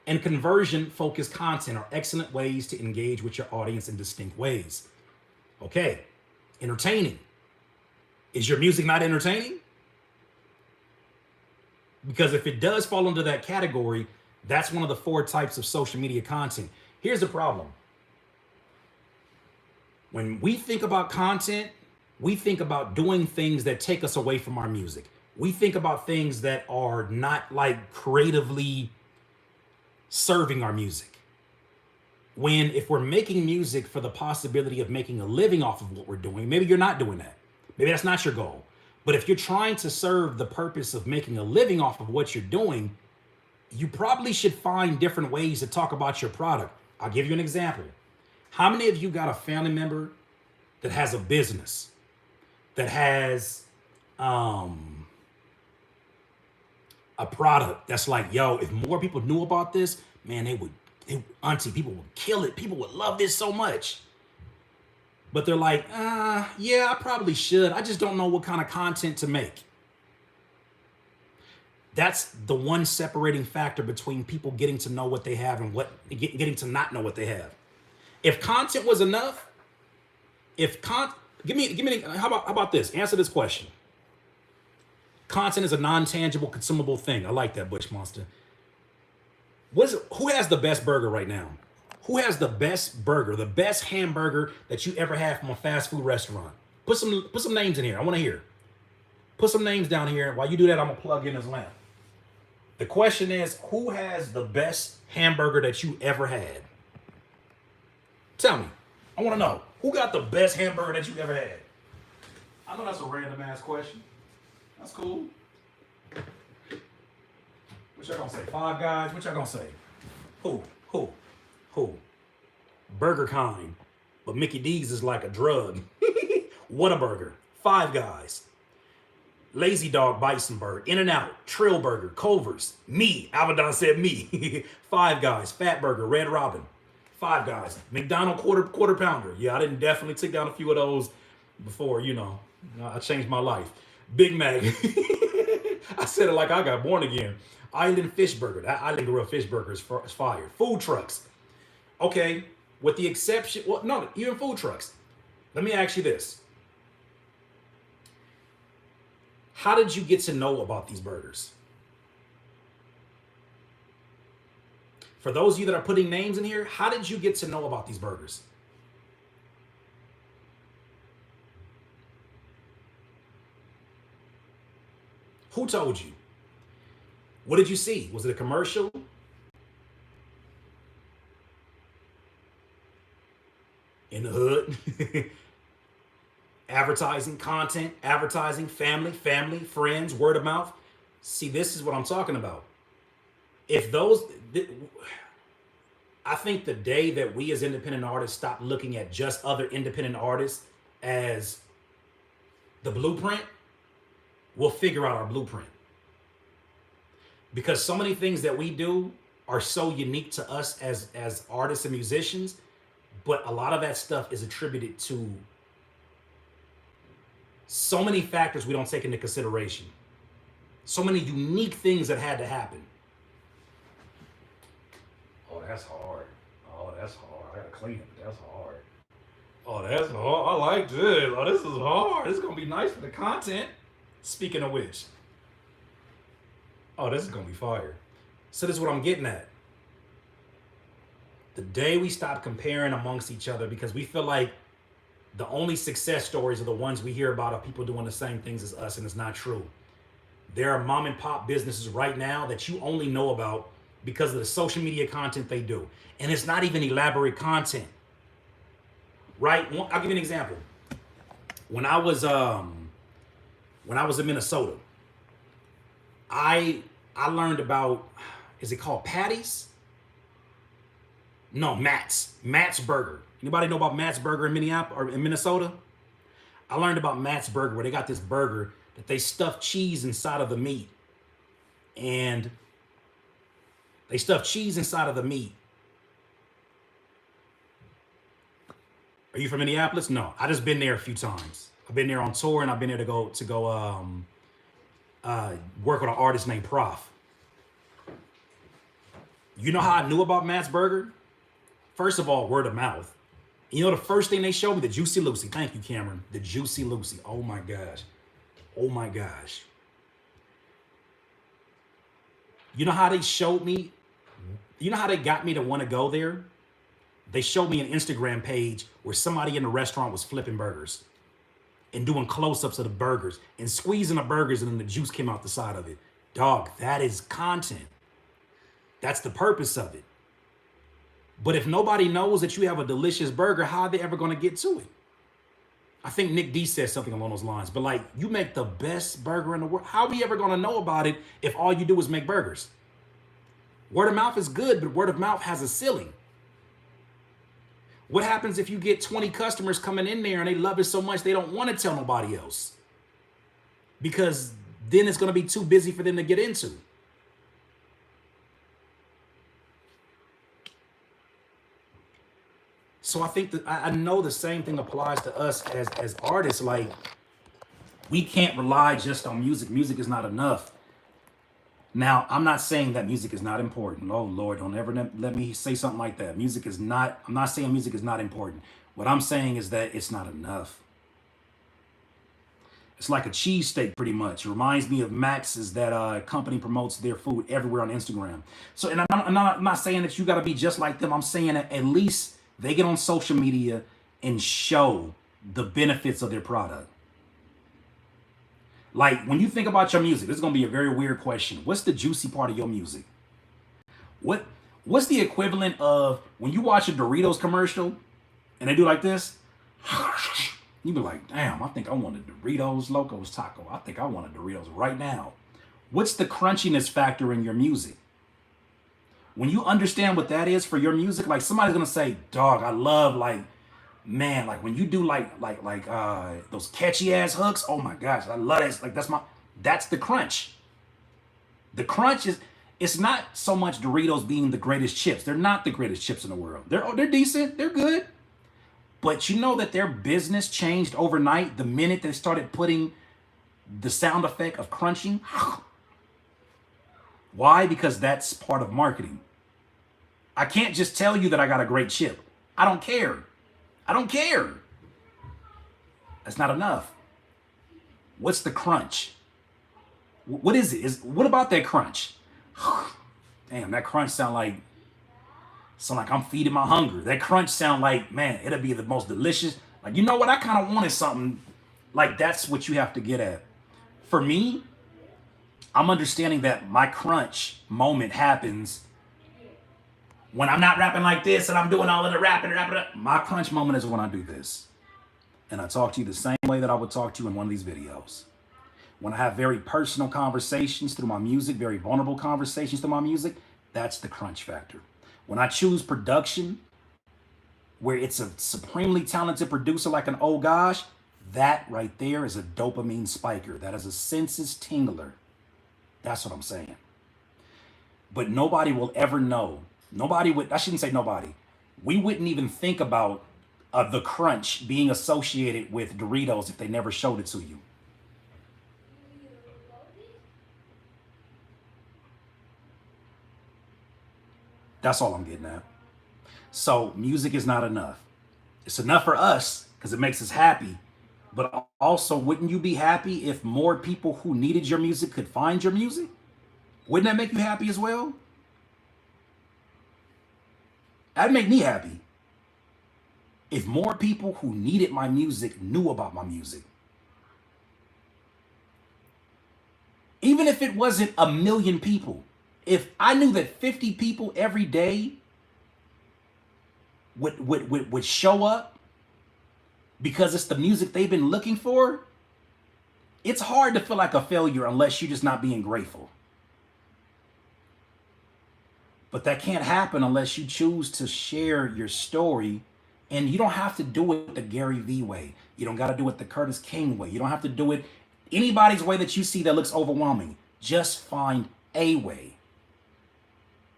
and conversion-focused content are excellent ways to engage with your audience in distinct ways. Okay, entertaining. Is your music not entertaining? Because if it does fall into that category, that's one of the 4 types of social media content. Here's the problem. When we think about content, we think about doing things that take us away from our music. We think about things that are not like creatively serving our music. When if we're making music for the possibility of making a living off of what we're doing, maybe you're not doing that. Maybe that's not your goal. But if you're trying to serve the purpose of making a living off of what you're doing, you probably should find different ways to talk about your product. I'll give you an example. How many of you got a family member that has a business, that has a product that's like, yo, if more people knew about this, man, auntie, people would kill it. People would love this so much. But they're like, yeah, I probably should. I just don't know what kind of content to make. That's the one separating factor between people getting to know what they have and getting to not know what they have. If content was enough, how about this? Answer this question. Content is a non-tangible, consumable thing. I like that, Bush Monster. Who has the best burger right now? Who has the best burger, the best hamburger that you ever had from a fast food restaurant? Put some names in here. I want to hear. Put some names down here. While you do that, I'm gonna plug in this lamp. The question is, who has the best hamburger that you ever had? Tell me. I want to know. Who got the best hamburger that you ever had? I know that's a random ass question. That's cool. What y'all gonna say? Five Guys? What y'all gonna say? Who? Burger Kind. But Mickey D's is like a drug. Whataburger. Five Guys. Lazy Dog, Bisonburg. In-N-Out. Trill Burger. Culver's. Me. Avedon said me. Five Guys. Fat Burger. Red Robin. Five Guys. McDonald quarter pounder. Yeah, I didn't definitely take down a few of those before, I changed my life. Big Mac. I said it like I got born again. Island Fish Burger. That Island Grill Fish Burger is fire. Food trucks. Okay, with the exception, well, no, even food trucks. Let me ask you this. How did you get to know about these burgers? For those of you that are putting names in here, how did you get to know about these burgers? Who told you? What did you see? Was it a commercial? In the hood? Advertising, content, advertising, family, friends, word of mouth. See, this is what I'm talking about. I think the day that we as independent artists stop looking at just other independent artists as the blueprint, we'll figure out our blueprint. because so many things that we do are so unique to us as artists and musicians, but a lot of that stuff is attributed to so many factors we don't take into consideration. So many unique things that had to happen. Oh, that's hard. Oh, that's hard. I gotta clean it, but that's hard. Oh, that's hard. I like this. Oh, this is hard. This is gonna be nice for the content. Speaking of which, oh, this is gonna be fire. So this is what I'm getting at. The day we stop comparing amongst each other because we feel like the only success stories are the ones we hear about of people doing the same things as us, and it's not true. There are mom and pop businesses right now that you only know about because of the social media content they do. And it's not even elaborate content. Right? I'll give you an example. When I was in Minnesota, I learned about, is it called Patty's? No, Matt's. Matt's Burger. Anybody know about Matt's Burger in Minneapolis or in Minnesota? I learned about Matt's Burger where they got this burger that they stuff cheese inside of the meat. And they stuff cheese inside of the meat. Are you from Minneapolis? No, I just been there a few times. I've been there on tour, and I've been there to go work with an artist named Prof. You know how I knew about Matt's Burger? First of all, word of mouth. You know the first thing they showed me? The Juicy Lucy. Thank you, Cameron. The Juicy Lucy. Oh my gosh. Oh my gosh. You know how they showed me? You know how they got me to want to go there? They showed me an Instagram page where somebody in the restaurant was flipping burgers and doing close-ups of the burgers and squeezing the burgers, and then the juice came out the side of it. Dog, that is content. That's the purpose of it. But if nobody knows that you have a delicious burger, how are they ever going to get to it? I think Nick D said something along those lines. But like, you make the best burger in the world. How are we ever going to know about it if all you do is make burgers? Word of mouth is good, but word of mouth has a ceiling. What happens if you get 20 customers coming in there and they love it so much they don't want to tell nobody else? Because then it's going to be too busy for them to get into. So I think that I know the same thing applies to us as artists. Like, we can't rely just on music. Music is not enough. Now, I'm not saying that music is not important. Oh, Lord, don't ever let me say something like that. Music is not, I'm not saying music is not important. What I'm saying is that it's not enough. It's like a cheesesteak, pretty much. It reminds me of Max's, that company promotes their food everywhere on Instagram. So, and I'm not saying that you got to be just like them. I'm saying that at least they get on social media and show the benefits of their product. Like, when you think about your music, this is going to be a very weird question. What's the juicy part of your music? What's the equivalent of when you watch a Doritos commercial and they do like this? You be like, damn, I think I want a Doritos Locos taco. I think I want a Doritos right now. What's the crunchiness factor in your music? When you understand what that is for your music, like, somebody's going to say, dog, I love, like, man, like when you do like those catchy ass hooks, oh my gosh, I love that. Like, that's the crunch. The crunch is, it's not so much Doritos being the greatest chips. They're not the greatest chips in the world. They're decent, they're good. But you know that their business changed overnight the minute they started putting the sound effect of crunching. Why? Because that's part of marketing. I can't just tell you that I got a great chip. I don't care. I don't care. That's not enough. What's the crunch? What is it? What about that crunch? Damn, that crunch sound like I'm feeding my hunger. That crunch sound like, man, it'll be the most delicious. Like, you know what? I kind of wanted something. Like, that's what you have to get at. For me, I'm understanding that my crunch moment happens when I'm not rapping like this and I'm doing all of the rapping. My crunch moment is when I do this. And I talk to you the same way that I would talk to you in one of these videos. When I have very personal conversations through my music, very vulnerable conversations through my music, that's the crunch factor. When I choose production, where it's a supremely talented producer like an Oh Gosh, that right there is a dopamine spiker. That is a senses tingler. That's what I'm saying. but nobody will ever know. Nobody would, I shouldn't say nobody. We wouldn't even think about the crunch being associated with Doritos if they never showed it to you. That's all I'm getting at. So music is not enough. It's enough for us because it makes us happy. But also, wouldn't you be happy if more people who needed your music could find your music? Wouldn't that make you happy as well? That'd make me happy. If more people who needed my music knew about my music, even if it wasn't a million people, if I knew that 50 people every day would show up because it's the music they've been looking for, it's hard to feel like a failure unless you're just not being grateful. But that can't happen unless you choose to share your story. And you don't have to do it the Gary Vee way. You don't got to do it the Curtis King way. You don't have to do it anybody's way that you see that looks overwhelming. Just find a way.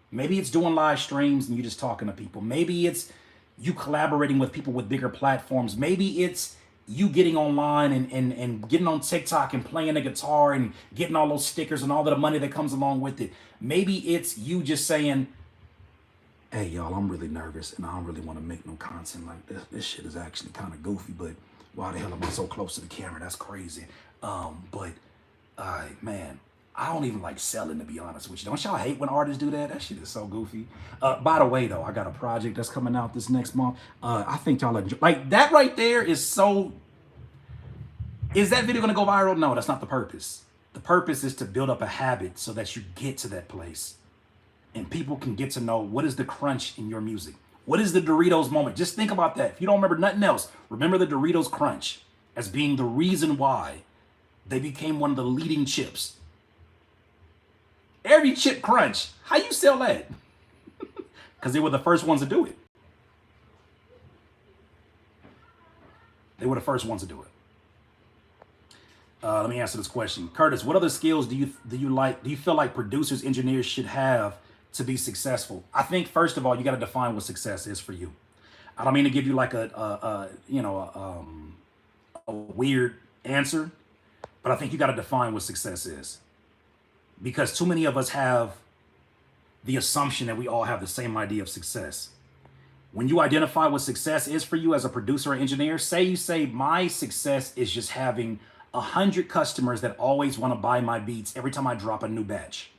Maybe it's doing live streams and you just talking to people. Maybe it's you collaborating with people with bigger platforms. Maybe it's you getting online and getting on TikTok and playing a guitar and getting all those stickers and all the money that comes along with it. Maybe it's you just saying, hey, y'all, I'm really nervous and I don't really want to make no content like this. This shit is actually kind of goofy, but why the hell am I so close to the camera? That's crazy. Man, I don't even like selling, to be honest with you. Don't y'all hate when artists do that? That shit is so goofy. By the way, though, I got a project that's coming out this next month. I think y'all enjoy. Like, that right there is so... Is that video going to go viral? No, that's not the purpose. The purpose is to build up a habit so that you get to that place. And people can get to know what is the crunch in your music. What is the Doritos moment? Just think about that. If you don't remember nothing else, remember the Doritos crunch as being the reason why they became one of the leading chips. Every chip crunch. How you sell that? Because they were the first ones to do it. They were the first ones to do it. Let me answer this question. Curtis, what other skills do you feel like producers, engineers should have to be successful? I think first of all, you got to define what success is for you. I don't mean to give you like a weird answer, but I think you got to define what success is, because too many of us have the assumption that we all have the same idea of success. When you identify what success is for you as a producer or engineer, you say my success is just having 100 customers that always want to buy my beats every time I drop a new batch.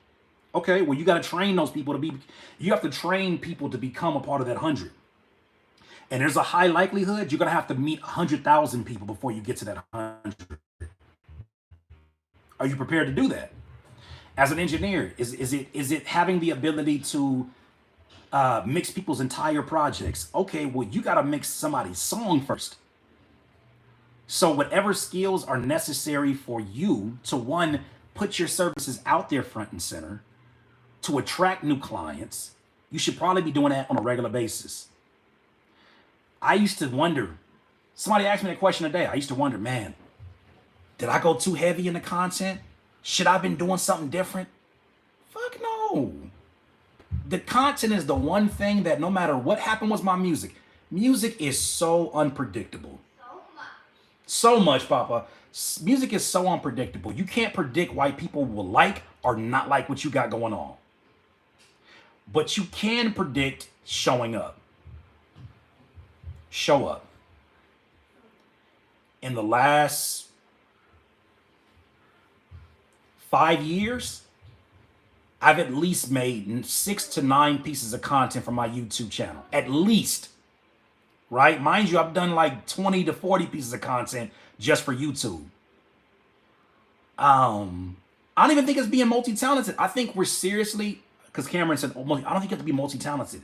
Okay, well, you got to train those people you have to train people to become a part of that 100. And there's a high likelihood you're going to have to meet 100,000 people before you get to that 100. Are you prepared to do that? As an engineer, is it having the ability to mix people's entire projects? Okay, well, you got to mix somebody's song first. So whatever skills are necessary for you to, one, put your services out there front and center, to attract new clients, you should probably be doing that on a regular basis. I used to wonder, somebody asked me that question today. I used to wonder, man, did I go too heavy in the content? Should I have been doing something different? Fuck no. The content is the one thing that no matter what happened with my music, music is so unpredictable. So much, Papa. Music is so unpredictable. You can't predict why people will like or not like what you got going on. But you can predict showing up. Show up. In the last 5 years, I've at least made 6 to 9 pieces of content for my YouTube channel. At least. Right? Mind you, I've done like 20 to 40 pieces of content just for YouTube. I don't even think it's being multi-talented. I think we're seriously, because Cameron said, I don't think you have to be multi-talented.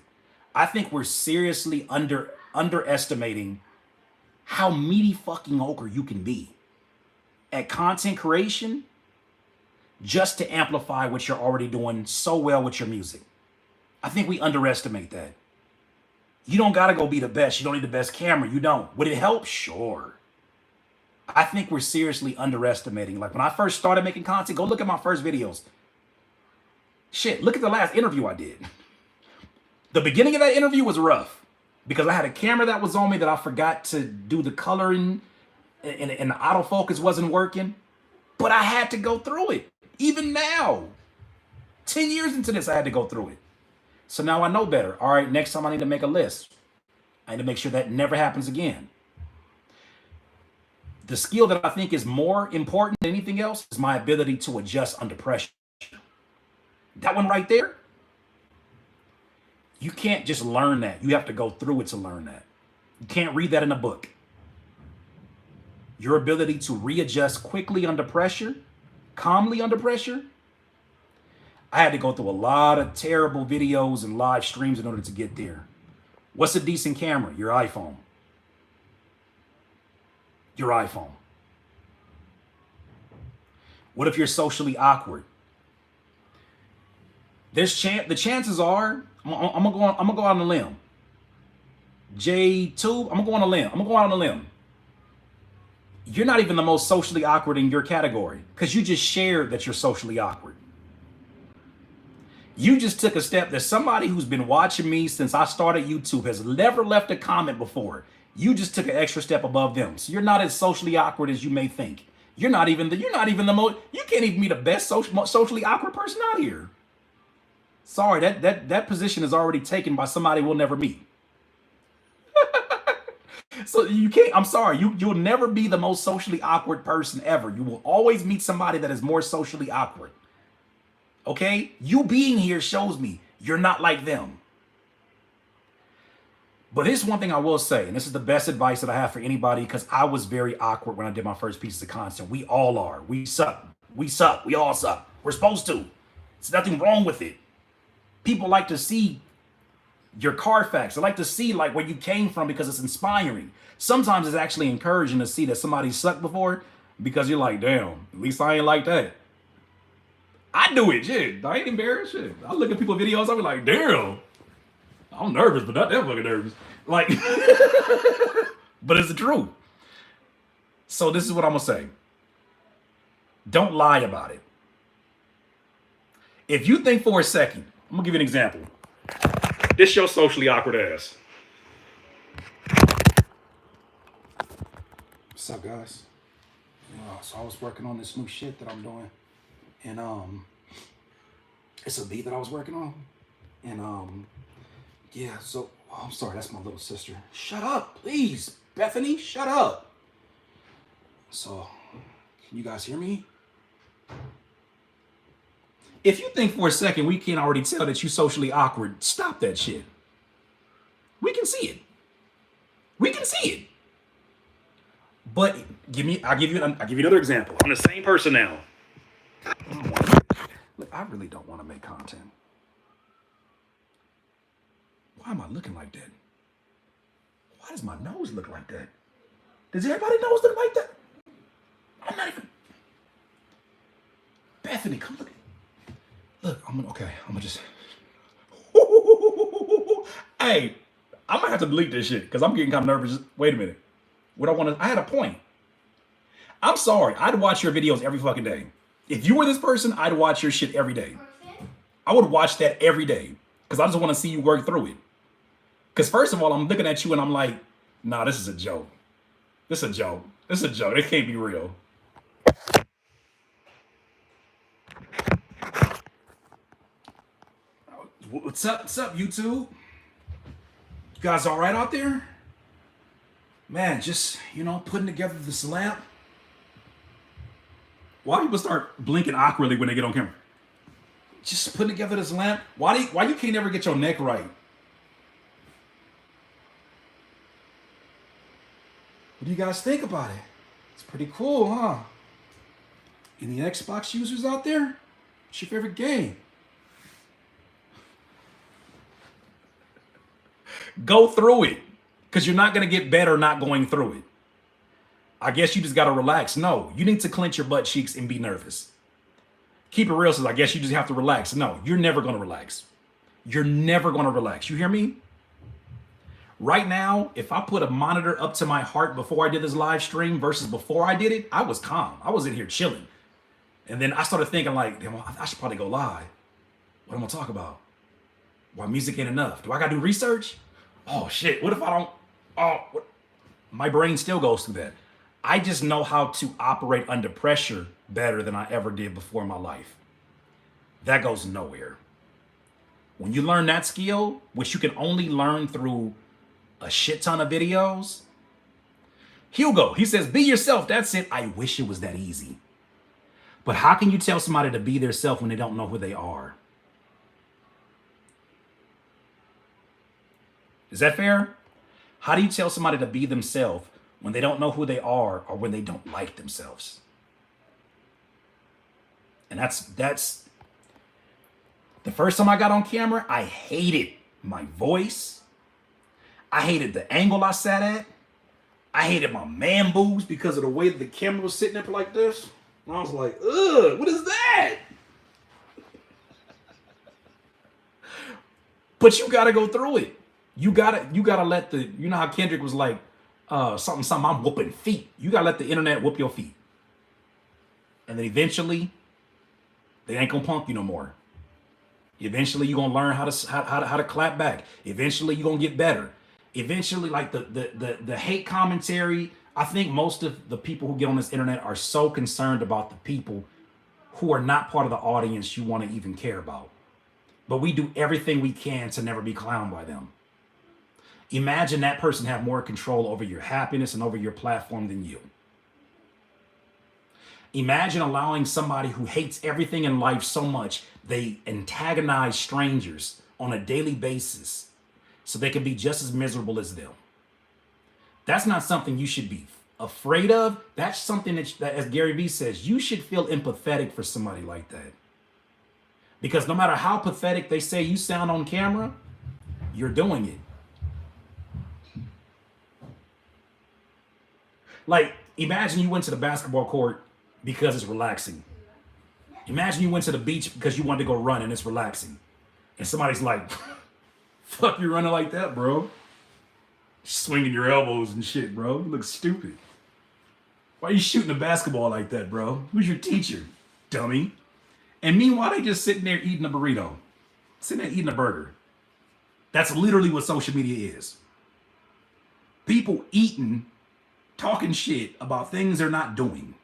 I think we're seriously underestimating how meaty fucking ochre you can be at content creation just to amplify what you're already doing so well with your music. I think we underestimate that. You don't got to go be the best. You don't need the best camera. You don't. Would it help? Sure. I think we're seriously underestimating. Like when I first started making content, go look at my first videos. Shit, look at the last interview I did. The beginning of that interview was rough because I had a camera that was on me that I forgot to do the coloring and the autofocus wasn't working. But I had to go through it. Even now, 10 years into this, I had to go through it. So now I know better. All right, next time I need to make a list. I need to make sure that never happens again. The skill that I think is more important than anything else is my ability to adjust under pressure. That one right there, you can't just learn that. You have to go through it to learn that. You can't read that in a book. Your ability to readjust quickly under pressure, calmly under pressure. I had to go through a lot of terrible videos and live streams in order to get there. What's a decent camera? Your iPhone. Your iPhone. What if you're socially awkward? The chances are, I'm gonna go out on a limb. J2, I'm gonna go on a limb. I'm gonna go out on a limb. You're not even the most socially awkward in your category because you just shared that you're socially awkward. You just took a step that somebody who's been watching me since I started YouTube has never left a comment before. You just took an extra step above them. So you're not as socially awkward as you may think. You're not even the most, you can't even be the best socially awkward person out here. Sorry, that position is already taken by somebody we'll never meet. So you can't, I'm sorry, you'll never be the most socially awkward person ever. You will always meet somebody that is more socially awkward. Okay? You being here shows me you're not like them. But here's one thing I will say, and this is the best advice that I have for anybody, because I was very awkward when I did my first pieces of content. We all are. We suck. We suck. We all suck. We're supposed to. There's nothing wrong with it. People like to see your Carfax. They like to see like where you came from because it's inspiring. Sometimes it's actually encouraging to see that somebody sucked before because you're like, damn, at least I ain't like that. I do it, shit. I ain't embarrassed, shit. I look at people's videos, I be like, damn. I'm nervous, but not that fucking nervous. Like, but it's the truth. So this is what I'm gonna say. Don't lie about it. If you think for a second, I'm gonna give you an example. This your socially awkward ass. What's up, guys? So I was working on this new shit that I'm doing, and it's a beat that I was working on, and yeah. So I'm sorry, that's my little sister. Shut up, please, Bethany. Shut up. So, can you guys hear me? If you think for a second we can already tell that you're socially awkward, stop that shit. We can see it. We can see it. But I'll give you another example. I'm the same person now. Look, I really don't want to make content. Why am I looking like that? Why does my nose look like that? Does everybody's nose look like that? I'm not even. Bethany, come look. Look, I'm gonna just. Hey, I might have to delete this shit because I'm getting kind of nervous. Wait a minute. I had a point. I'm sorry. I'd watch your videos every fucking day. If you were this person, I'd watch your shit every day. I would watch that every day because I just want to see you work through it. Because first of all, I'm looking at you and I'm like, nah, this is a joke. This is a joke. This is a joke. It can't be real. What's up, YouTube? You guys all right out there? Man, just, putting together this lamp. Why people start blinking awkwardly when they get on camera? Just putting together this lamp. Why you can't ever get your neck right? What do you guys think about it? It's pretty cool, huh? Any Xbox users out there? What's your favorite game? Go through it, because you're not going to get better not going through it. I guess you just got to relax. No, you need to clench your butt cheeks and be nervous. Keep it real, says I guess you just have to relax. No, you're never going to relax. You're never going to relax. You hear me? Right now, if I put a monitor up to my heart before I did this live stream versus before I did it, I was calm. I was in here chilling. And then I started thinking like, damn, I should probably go live. What am I gonna talk about? Why music ain't enough? Do I gotta do research? Oh shit, what if I don't? What? My brain still goes through that. I just know how to operate under pressure better than I ever did before in my life. That goes nowhere. When you learn that skill, which you can only learn through a shit ton of videos. Hugo, he says, be yourself. That's it. I wish it was that easy. But how can you tell somebody to be their self when they don't know who they are? Is that fair? How do you tell somebody to be themselves when they don't know who they are or when they don't like themselves? And that's the first time I got on camera, I hated my voice. I hated the angle I sat at. I hated my man boobs because of the way that the camera was sitting up like this. And I was like, ugh, what is that? But you gotta go through it. You gotta let the, you know how Kendrick was like, something, I'm whooping feet. You gotta let the internet whoop your feet. And then eventually, they ain't gonna punk you no more. Eventually, you're gonna learn how to clap back. Eventually, you're gonna get better. Eventually, like the hate commentary, I think most of the people who get on this internet are so concerned about the people who are not part of the audience you want to even care about. But we do everything we can to never be clowned by them. Imagine that person have more control over your happiness and over your platform than you. Imagine allowing somebody who hates everything in life so much they antagonize strangers on a daily basis so they can be just as miserable as them. That's not something you should be afraid of. That's something that, as Gary Vee says, you should feel empathetic for somebody like that. Because no matter how pathetic they say you sound on camera, you're doing it. Like, imagine you went to the basketball court because it's relaxing. Imagine you went to the beach because you wanted to go run and it's relaxing. And somebody's like, fuck you running like that, bro. Swinging your elbows and shit, bro. You look stupid. Why are you shooting a basketball like that, bro? Who's your teacher, dummy? And meanwhile, they just sitting there eating a burrito. Sitting there eating a burger. That's literally what social media is. People eating, talking shit about things they're not doing.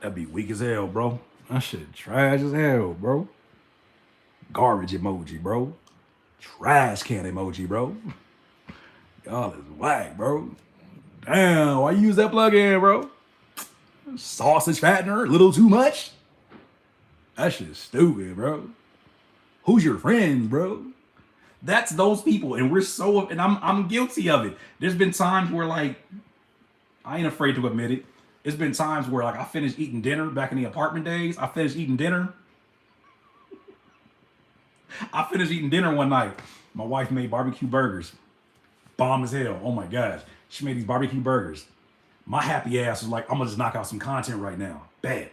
That'd be weak as hell, bro. That shit trash as hell, bro. Garbage emoji, bro. Trash can emoji, bro. Y'all is whack, bro. Damn, why you use that plug-in, bro? Sausage fattener, a little too much? That shit's stupid, bro. Who's your friends, bro? That's those people, and we're so, and I'm guilty of it. There's been times where, like, I ain't afraid to admit it. It's been times where, like, I finished eating dinner back in the apartment days. I finished eating dinner one night. My wife made barbecue burgers. Bomb as hell. Oh my gosh. She made these barbecue burgers. My happy ass was like, I'm gonna just knock out some content right now. Bad.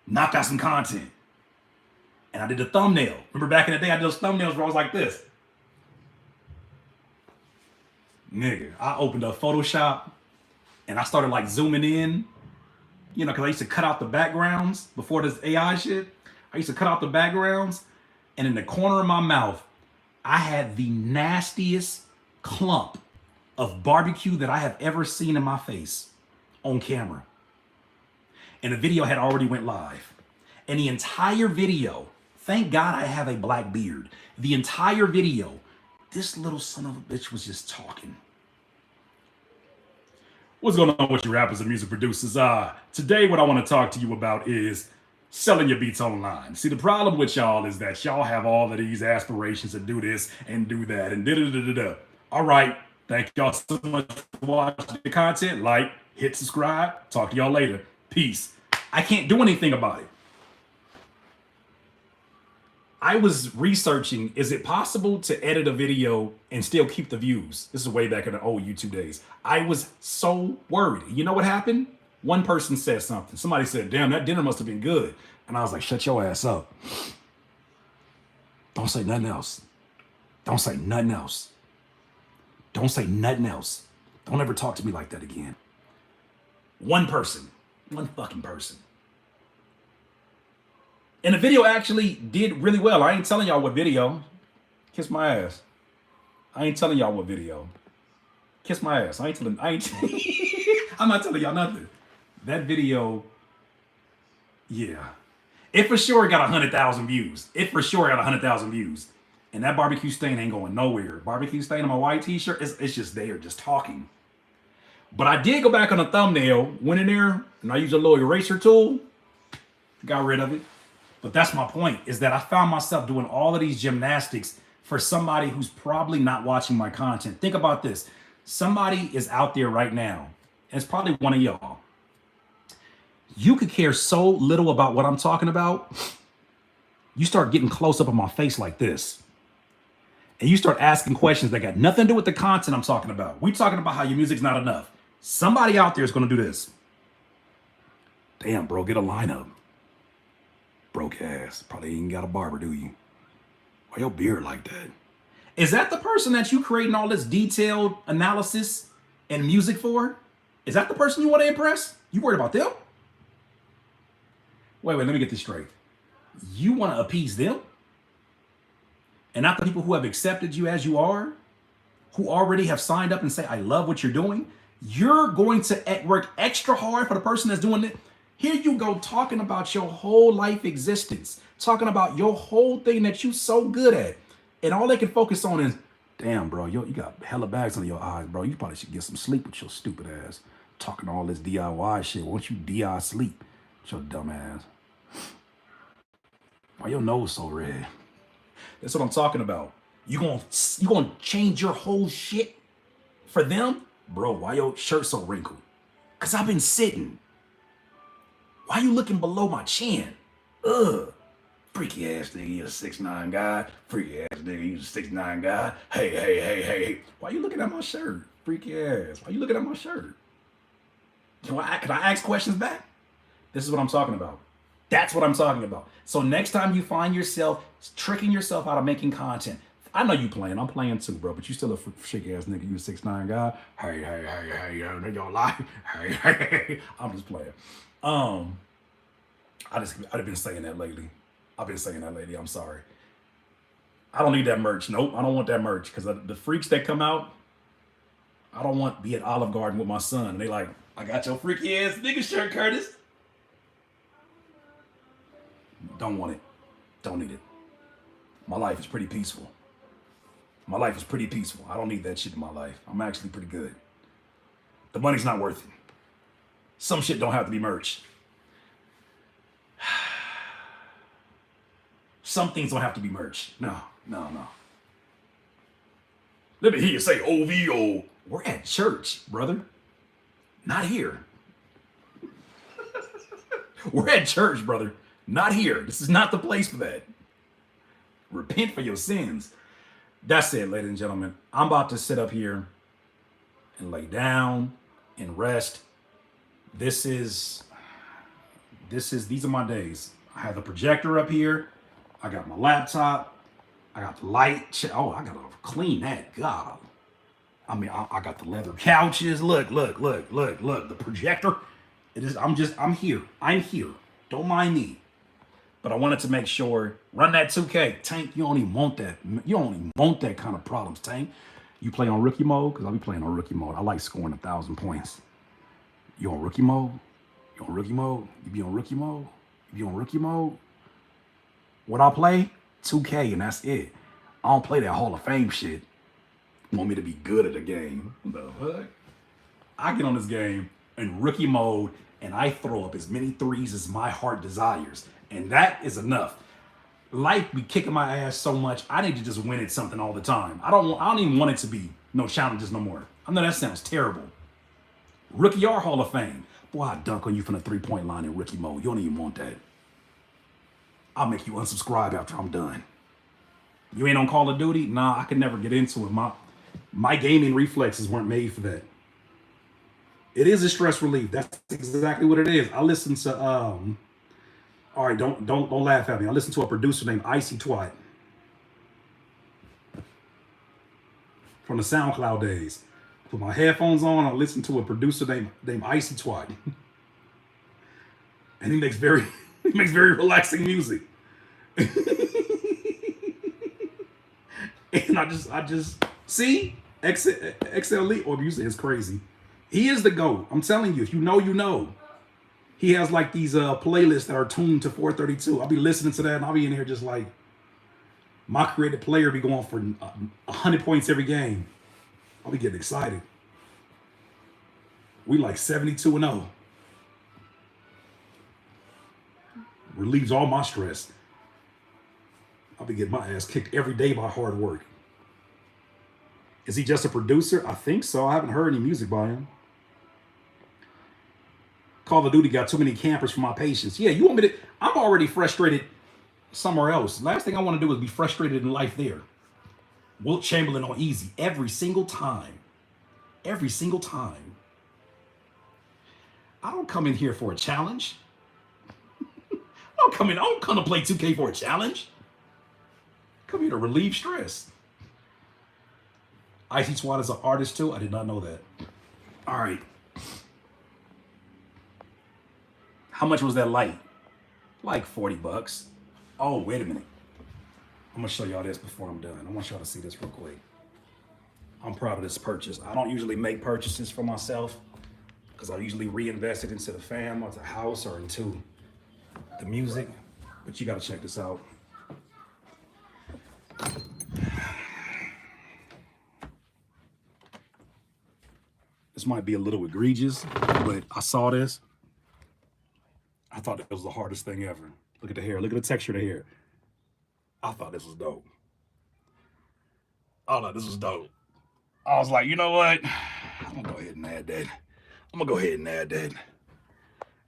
Knock out some content. And I did a thumbnail. Remember back in the day, I did those thumbnails where I was like this. Nigga, I opened up Photoshop and I started like zooming in, you know, because I used to cut out the backgrounds before this AI shit. I used to cut out the backgrounds, and in the corner of my mouth, I had the nastiest clump of barbecue that I have ever seen in my face on camera. And the video had already went live. And the entire video, thank God I have a black beard. The entire video, this little son of a bitch was just talking. What's going on with you rappers and music producers? Today what I want to talk to you about is selling your beats online. See, the problem with y'all is that y'all have all of these aspirations to do this and do that and da-da-da-da-da. All right, thank y'all so much for watching the content. Like, hit subscribe. Talk to y'all later. Peace. I can't do anything about it. I was researching, is it possible to edit a video and still keep the views? This is way back in the old YouTube days. I was so worried. You know what happened? One person said something. Somebody said, damn, that dinner must have been good. And I was like, shut your ass up. Don't say nothing else. Don't say nothing else. Don't say nothing else. Don't ever talk to me like that again. One person. One fucking person. And the video actually did really well. I ain't telling y'all what video. Kiss my ass. I ain't telling y'all what video. Kiss my ass. I'm not telling y'all nothing. That video, yeah. It for sure got 100,000 views. It for sure got 100,000 views. And that barbecue stain ain't going nowhere. Barbecue stain on my white t-shirt, it's just there, just talking. But I did go back on the thumbnail, went in there, and I used a little eraser tool, got rid of it. But that's my point, is that I found myself doing all of these gymnastics for somebody who's probably not watching my content. Think about this. Somebody is out there right now, and it's probably one of y'all. You could care so little about what I'm talking about. You start getting close up on my face like this. And you start asking questions that got nothing to do with the content I'm talking about. We're talking about how your music's not enough. Somebody out there is going to do this. Damn, bro, get a lineup. Broke ass. Probably ain't got a barber, do you? Why your beard like that? Is that the person that you creating all this detailed analysis and music for? Is that the person you want to impress? You worried about them? Wait, let me get this straight. You want to appease them? And not the people who have accepted you as you are, who already have signed up and say, I love what you're doing. You're going to work extra hard for the person that's doing it. Here you go talking about your whole life existence, talking about your whole thing that you so good at. And all they can focus on is, damn, bro, you got hella bags under your eyes, bro. You probably should get some sleep with your stupid ass. Talking all this DIY shit. Why don't you DI sleep with your dumb ass? Why your nose so red? That's what I'm talking about. You gonna change your whole shit for them? Bro, why your shirt so wrinkled? Cause I've been sitting. Why you looking below my chin? Ugh. Freaky ass nigga, you a 6'9" guy. Freaky ass nigga, you a 6'9" guy. Hey. Why you looking at my shirt? Freaky ass. Why you looking at my shirt? Can I ask questions back? This is what I'm talking about. That's what I'm talking about. So next time you find yourself tricking yourself out of making content, I know you playing. I'm playing too, bro. But you still a shake ass nigga. You a 6'9" guy. Hey, they gonna lie. Hey. I'm just playing. I've been saying that lately. I'm sorry. I don't need that merch. Nope, I don't want that merch because the freaks that come out, I don't want to be at Olive Garden with my son and they like, I got your freaky ass nigga shirt, Curtis. Don't want it. Don't need it. My life is pretty peaceful. I don't need that shit in my life. I'm actually pretty good. The money's not worth it. Some shit don't have to be merch. Some things don't have to be merch. No. Let me hear you say OVO. We're at church, brother. Not here. We're at church, brother. Not here. This is not the place for that. Repent for your sins. That's it, ladies and gentlemen. I'm about to sit up here and lay down and rest. These are my days. I have the projector up here. I got my laptop. I got the light. Oh, I gotta clean that. God. I mean, I got the leather couches. Look. The projector. I'm here. Don't mind me. But I wanted to make sure, run that 2K. Tank, you don't even want that. You don't even want that kind of problems, Tank. You play on rookie mode? Because I'll be playing on rookie mode. I like scoring 1,000 points. You on rookie mode? You on rookie mode? You be on rookie mode? You be on rookie mode? What I play? 2K, and that's it. I don't play that Hall of Fame shit. You want me to be good at the game? What the fuck? I get on this game in rookie mode, and I throw up as many threes as my heart desires. And that is enough. Life be kicking my ass so much, I need to just win at something all the time. I don't even want it to be no challenges no more. I know that sounds terrible. Rookie or Hall of Fame. Boy, I dunk on you from the 3-point line in rookie mode. You don't even want that. I'll make you unsubscribe after I'm done. You ain't on Call of Duty? Nah, I could never get into it. My gaming reflexes weren't made for that. It is a stress relief. That's exactly what it is. I listen to all right, don't laugh at me. I listen to a producer named Icy Twat from the SoundCloud days. Put my headphones on. I listen to a producer named Icy Twat. and he makes very he makes very relaxing music. And I just see XLE or music is crazy. He is the GOAT. I'm telling you, if you know, you know. He has like these playlists that are tuned to 432. I'll be listening to that and I'll be in here just like my creative player be going for 100 points every game. I'll be getting excited. We like 72-0. Relieves all my stress. I'll be getting my ass kicked every day by hard work. Is he just a producer? I think so. I haven't heard any music by him. Call of Duty got too many campers for my patience. Yeah, you want me to? I'm already frustrated somewhere else. Last thing I want to do is be frustrated in life there. Wilt Chamberlain on easy every single time. Every single time. I don't come in here for a challenge. I don't come to play 2K for a challenge. Come here to relieve stress. Icy Swat is an artist too. I did not know that. All right. How much was that light? Like $40. Oh, wait a minute. I'm gonna show y'all this before I'm done. I want y'all to see this real quick. I'm proud of this purchase. I don't usually make purchases for myself because I usually reinvest it into the fam or the house or into the music. But you gotta check this out. This might be a little egregious, but I saw this. I thought that was the hardest thing ever. Look at the hair. Look at the texture of the hair. I thought this was dope. I thought this was dope. I was like, you know what? I'm gonna go ahead and add that.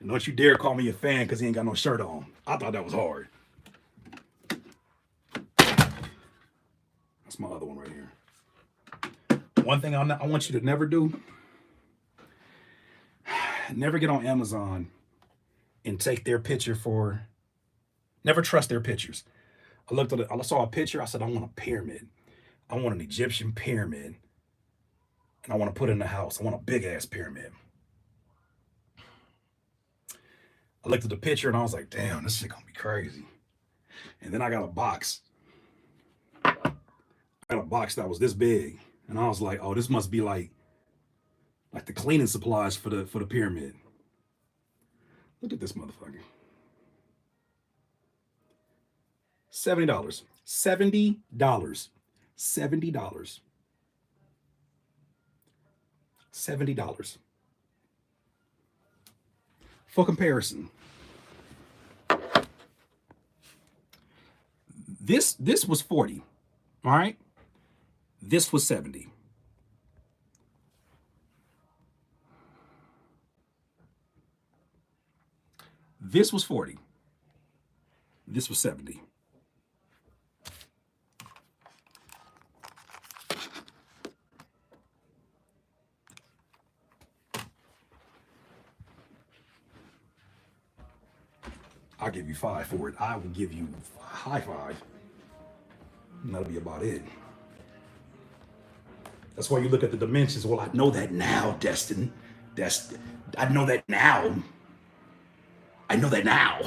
And don't you dare call me a fan because he ain't got no shirt on. I thought that was hard. That's my other one right here. One thing I want you to never do, never get on Amazon and take their picture for, never trust their pictures. I looked at it, I saw a picture, I said, I want a pyramid. I want an Egyptian pyramid. And I want to put it in the house. I want a big ass pyramid. I looked at the picture and I was like, damn, this shit gonna be crazy. And then I got a box. I got a box that was this big. And I was like, oh, this must be like the cleaning supplies for the pyramid. Look at this motherfucker. $70. $70. $70. $70. For comparison, this was 40. All right. This was 70. This was 40. This was 70. I'll give you 5 for it. I will give you a high 5. And that'll be about it. That's why you look at the dimensions. Well, I know that now, Destin. I know that now. I know that now.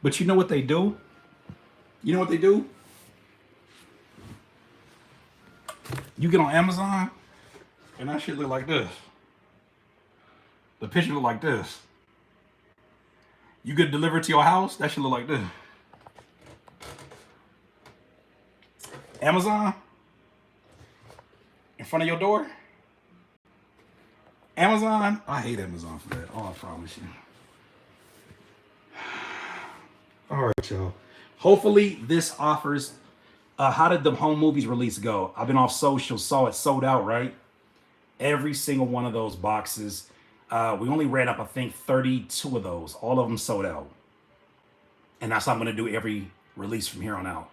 But you know what they do? You know what they do? You get on Amazon, and that shit look like this. The picture look like this. You get delivered to your house, that should look like this. Amazon, in front of your door. Amazon, I hate Amazon for that. Oh, I promise you. All right, y'all. Hopefully this offers, how did the home movies release go? I've been off social, saw it sold out, right? Every single one of those boxes. We only ran up, I think, 32 of those. All of them sold out. And that's how I'm going to do every release from here on out.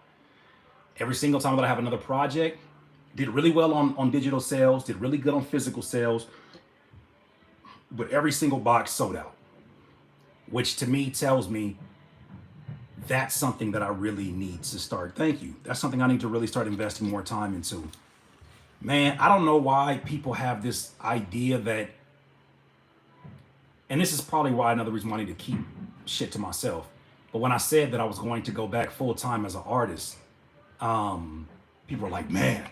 Every single time that I have another project, did really well on digital sales, did really good on physical sales. But every single box sold out. Which to me tells me that's something that I really need to start. Thank you. That's something I need to really start investing more time into. Man, I don't know why people have this idea that, and this is probably why another reason why I need to keep shit to myself. But when I said that I was going to go back full time as an artist, people are like, man,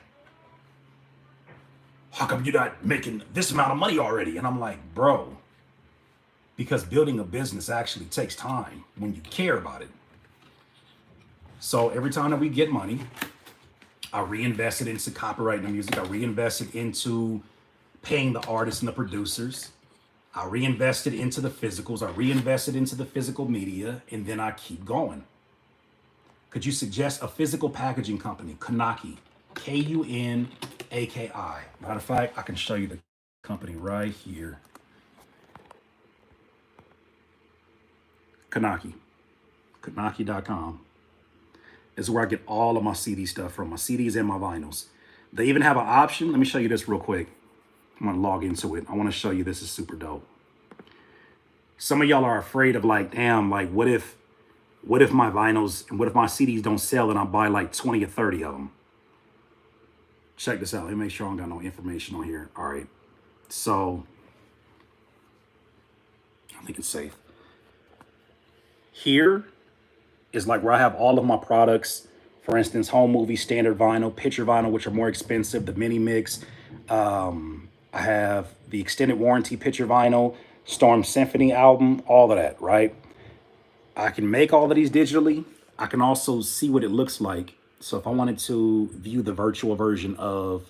how come you're not making this amount of money already? And I'm like, bro, because building a business actually takes time when you care about it. So every time that we get money, I reinvest it into copyrighting the music. I reinvest it into paying the artists and the producers. I reinvest it into the physicals. I reinvest it into the physical media, and then I keep going. Could you suggest a physical packaging company? Kunaki, Kunaki. Matter of fact, I can show you the company right here. Kunaki, Kunaki.com is where I get all of my CD stuff from, my CDs and my vinyls. They even have an option. Let me show you this real quick. I'm gonna log into it. I wanna show you this is super dope. Some of y'all are afraid of like, damn, like what if my vinyls and what if my CDs don't sell and I buy like 20 or 30 of them? Check this out. Let me make sure I don't got no information on here. All right. So I think it's safe. Here is like where I have all of my products. For instance, home movie, standard vinyl, picture vinyl, which are more expensive, the mini mix. I have the extended warranty picture vinyl, Storm Symphony album, all of that, right? I can make all of these digitally. I can also see what it looks like. So if I wanted to view the virtual version of,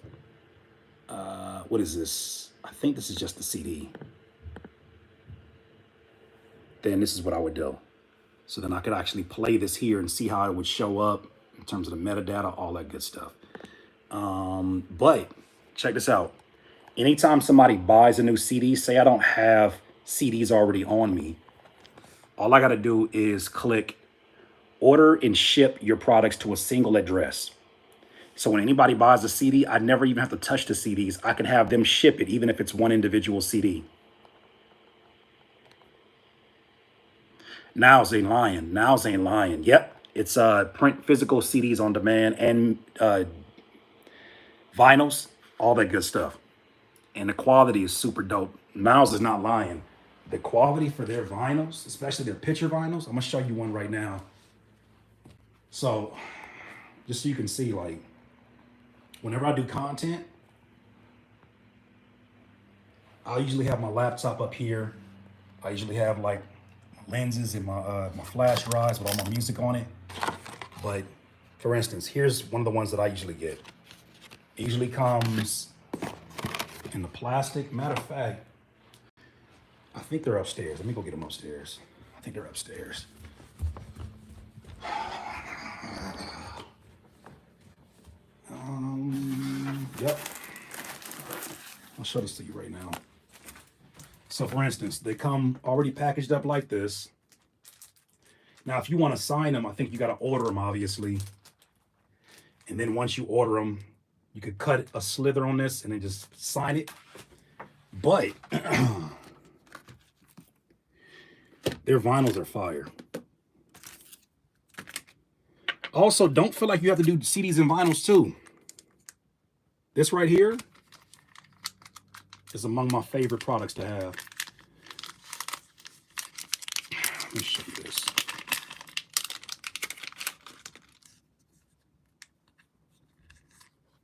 what is this? I think this is just the CD. Then this is what I would do. So then I could actually play this here and see how it would show up in terms of the metadata, all that good stuff. But check this out. Anytime somebody buys a new CD, say I don't have CDs already on me, all I got to do is click order and ship your products to a single address. So when anybody buys a CD, I never even have to touch the CDs. I can have them ship it, even if it's one individual CD. Now's ain't lying. Now's ain't lying. Yep. It's print physical CDs on demand and vinyls, all that good stuff. And the quality is super dope. Now's is not lying. The quality for their vinyls, especially their picture vinyls, I'm gonna show you one right now. So just so you can see, like, whenever I do content, I'll usually have my laptop up here. I usually have like lenses and my flash drives with all my music on it. But for instance, here's one of the ones that I usually get. It usually comes in the plastic. Matter of fact, I think they're upstairs. Let me go get them upstairs. I think they're upstairs. Yep. I'll show this to you right now. So for instance, they come already packaged up like this. Now, if you want to sign them, I think you got to order them, obviously. And then once you order them, you could cut a slither on this and then just sign it. But their vinyls are fire. Also, don't feel like you have to do CDs and vinyls too. This right here is among my favorite products to have. Let me show you this.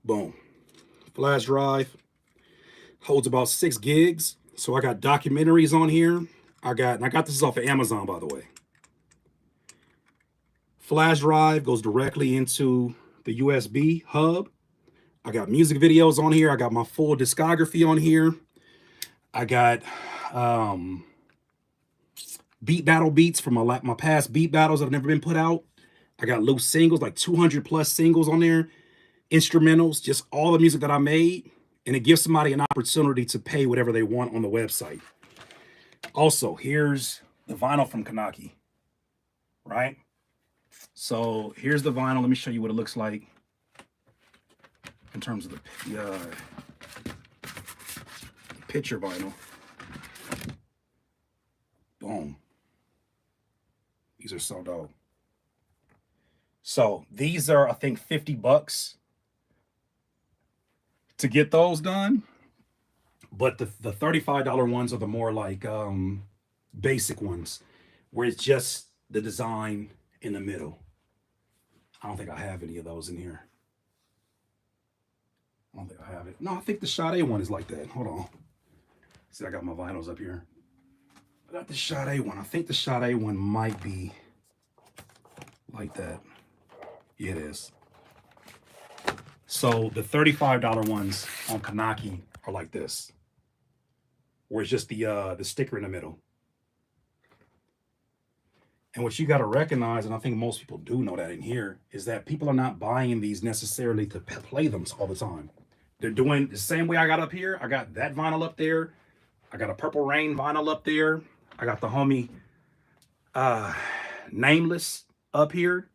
Boom. Flash drive. Holds about 6 gigs. So I got documentaries on here. I got this off of Amazon, by the way. Flash drive goes directly into the USB hub. I got music videos on here. I got my full discography on here. I got beat battle beats from my past beat battles that have never been put out. I got loose singles, like 200 plus singles on there. Instrumentals, just all the music that I made. And it gives somebody an opportunity to pay whatever they want on the website. Also, here's the vinyl from Kunaki, right? So here's the vinyl. Let me show you what it looks like in terms of the picture vinyl. Boom. These are so dope. So these are, I think, $50. to get those done. But the $35 ones are the more like basic ones, where it's just the design in the middle. I don't think I have any of those in here. I don't think I have it. No, I think the Sade one is like that. Hold on. See, I got my vinyls up here. I got the Sade one. I think the Sade one might be like that. Yeah, it is. So the $35 ones on Kanaki are like this, where it's just the sticker in the middle. And what you got to recognize, and I think most people do know that in here, is that people are not buying these necessarily to play them all the time. They're doing the same way I got up here. I got that vinyl up there. I got a Purple Rain vinyl up there. I got the homie Nameless up here.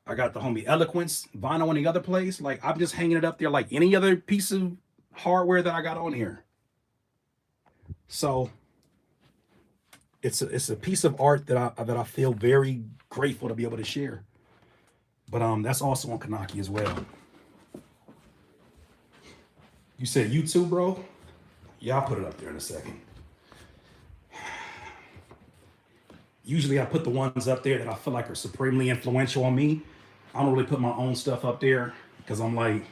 I got the homie Eloquence vinyl in the other place. Like, I'm just hanging it up there like any other piece of hardware that I got on here. So it's a piece of art that I feel very grateful to be able to share. But that's also on Kanaki as well. You said you too, bro? Yeah, I'll put it up there in a second. Usually I put the ones up there that I feel like are supremely influential on me. I don't really put my own stuff up there because I'm like,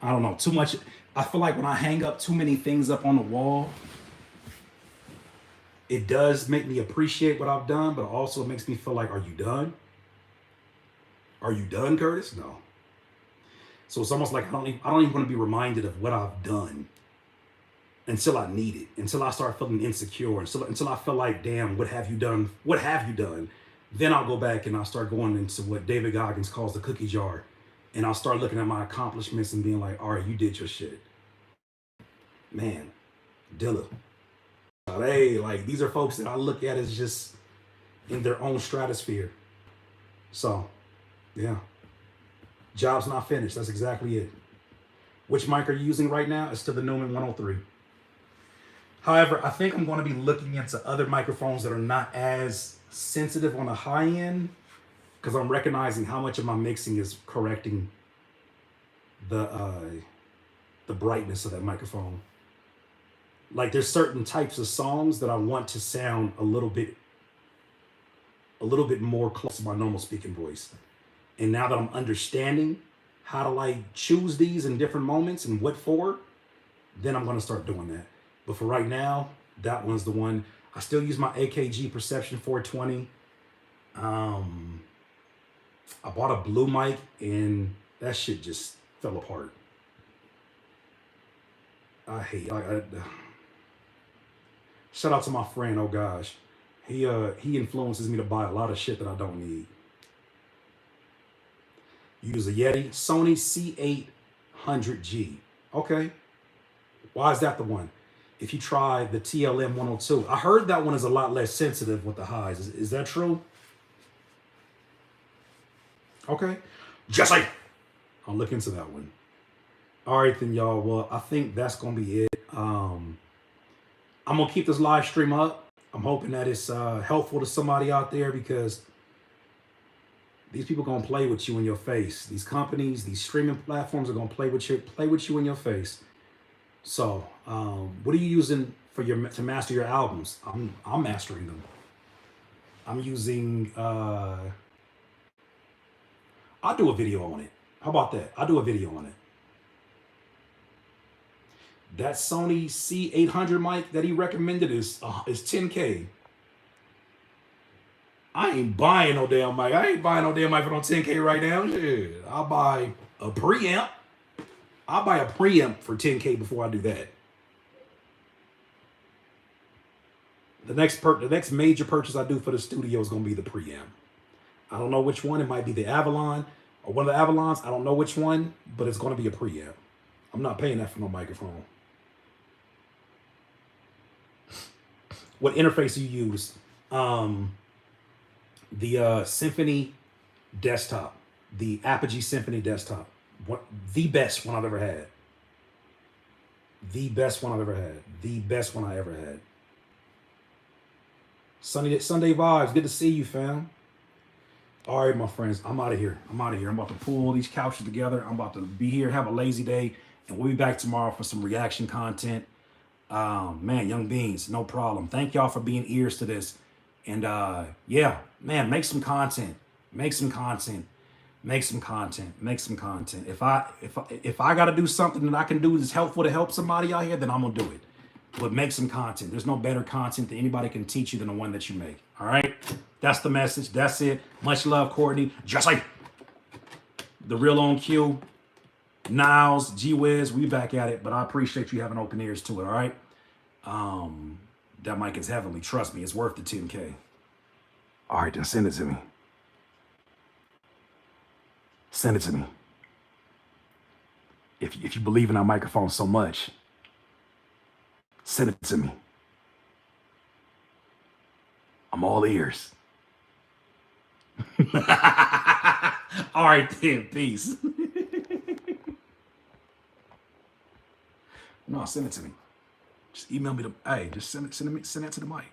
I don't know, too much. I feel like when I hang up too many things up on the wall, it does make me appreciate what I've done, but also it makes me feel like, are you done? Are you done, Curtis? No. So it's almost like I don't even want to be reminded of what I've done until I need it, until I start feeling insecure, until I feel like, damn, what have you done? What have you done? Then I'll go back and I'll start going into what David Goggins calls the cookie jar. And I'll start looking at my accomplishments and being like, all right, you did your shit. Man, Dilla. Hey, like, these are folks that I look at as just in their own stratosphere. So, yeah. Job's not finished. That's exactly it. Which mic are you using right now? It's to the Neumann 103. However, I think I'm going to be looking into other microphones that are not as sensitive on the high end, because I'm recognizing how much of my mixing is correcting the brightness of that microphone. Like, there's certain types of songs that I want to sound a little bit more close to my normal speaking voice. And now that I'm understanding how to like choose these in different moments and what for, then I'm going to start doing that. But for right now, that one's the one. I still use my AKG Perception 420. I bought a blue mic and that shit just fell apart. I hate shout out to my friend, oh gosh. He influences me to buy a lot of shit that I don't need. Use a Yeti, Sony C800G. Okay. Why is that the one? If you try the TLM 102, I heard that one is a lot less sensitive with the highs. Is that true? Okay. Jesse, I'll look into that one. All right, then, y'all. Well, I think that's going to be it. I'm going to keep this live stream up. I'm hoping that it's helpful to somebody out there, because these people going to play with you in your face. These companies, these streaming platforms are going to play with you in your face. So, what are you using to master your albums? I'm mastering them. I'm using, I'll do a video on it. How about that? I'll do a video on it. That Sony C800 mic that he recommended is $10K. I ain't buying no damn mic. I ain't buying no damn mic for no $10K right now. Yeah, I'll buy a preamp. I'll buy a preamp for $10K before I do that. The next major purchase I do for the studio is going to be the preamp. I don't know which one. It might be the Avalon or one of the Avalons. I don't know which one, but it's going to be a preamp. I'm not paying that for no microphone. What interface do you use? The Symphony desktop, the Apogee Symphony desktop. The best one I've ever had. The best one I've ever had. The best one I ever had. Sunday Vibes, good to see you, fam. All right, my friends, I'm out of here. I'm out of here. I'm about to pull these couches together. I'm about to be here, have a lazy day, and we'll be back tomorrow for some reaction content. Man, Young Beans, no problem. Thank y'all for being ears to this. And yeah, man, make some content. Make some content. Make some content. Make some content. If I gotta do something that I can do that's helpful to help somebody out here, then I'm gonna do it. But make some content. There's no better content that anybody can teach you than the one that you make. All right? That's the message. That's it. Much love, Courtney. Jesse. The Real On Q. Niles, G-Wiz, we back at it, but I appreciate you having open ears to it, all right? That mic is heavenly. Trust me, it's worth the 10K. All right, then send it to me. Send it to me. If you believe in our microphone so much, send it to me. I'm all ears. All right, then, peace. No, send it to me. Just email me the. Hey, just send it to the mic.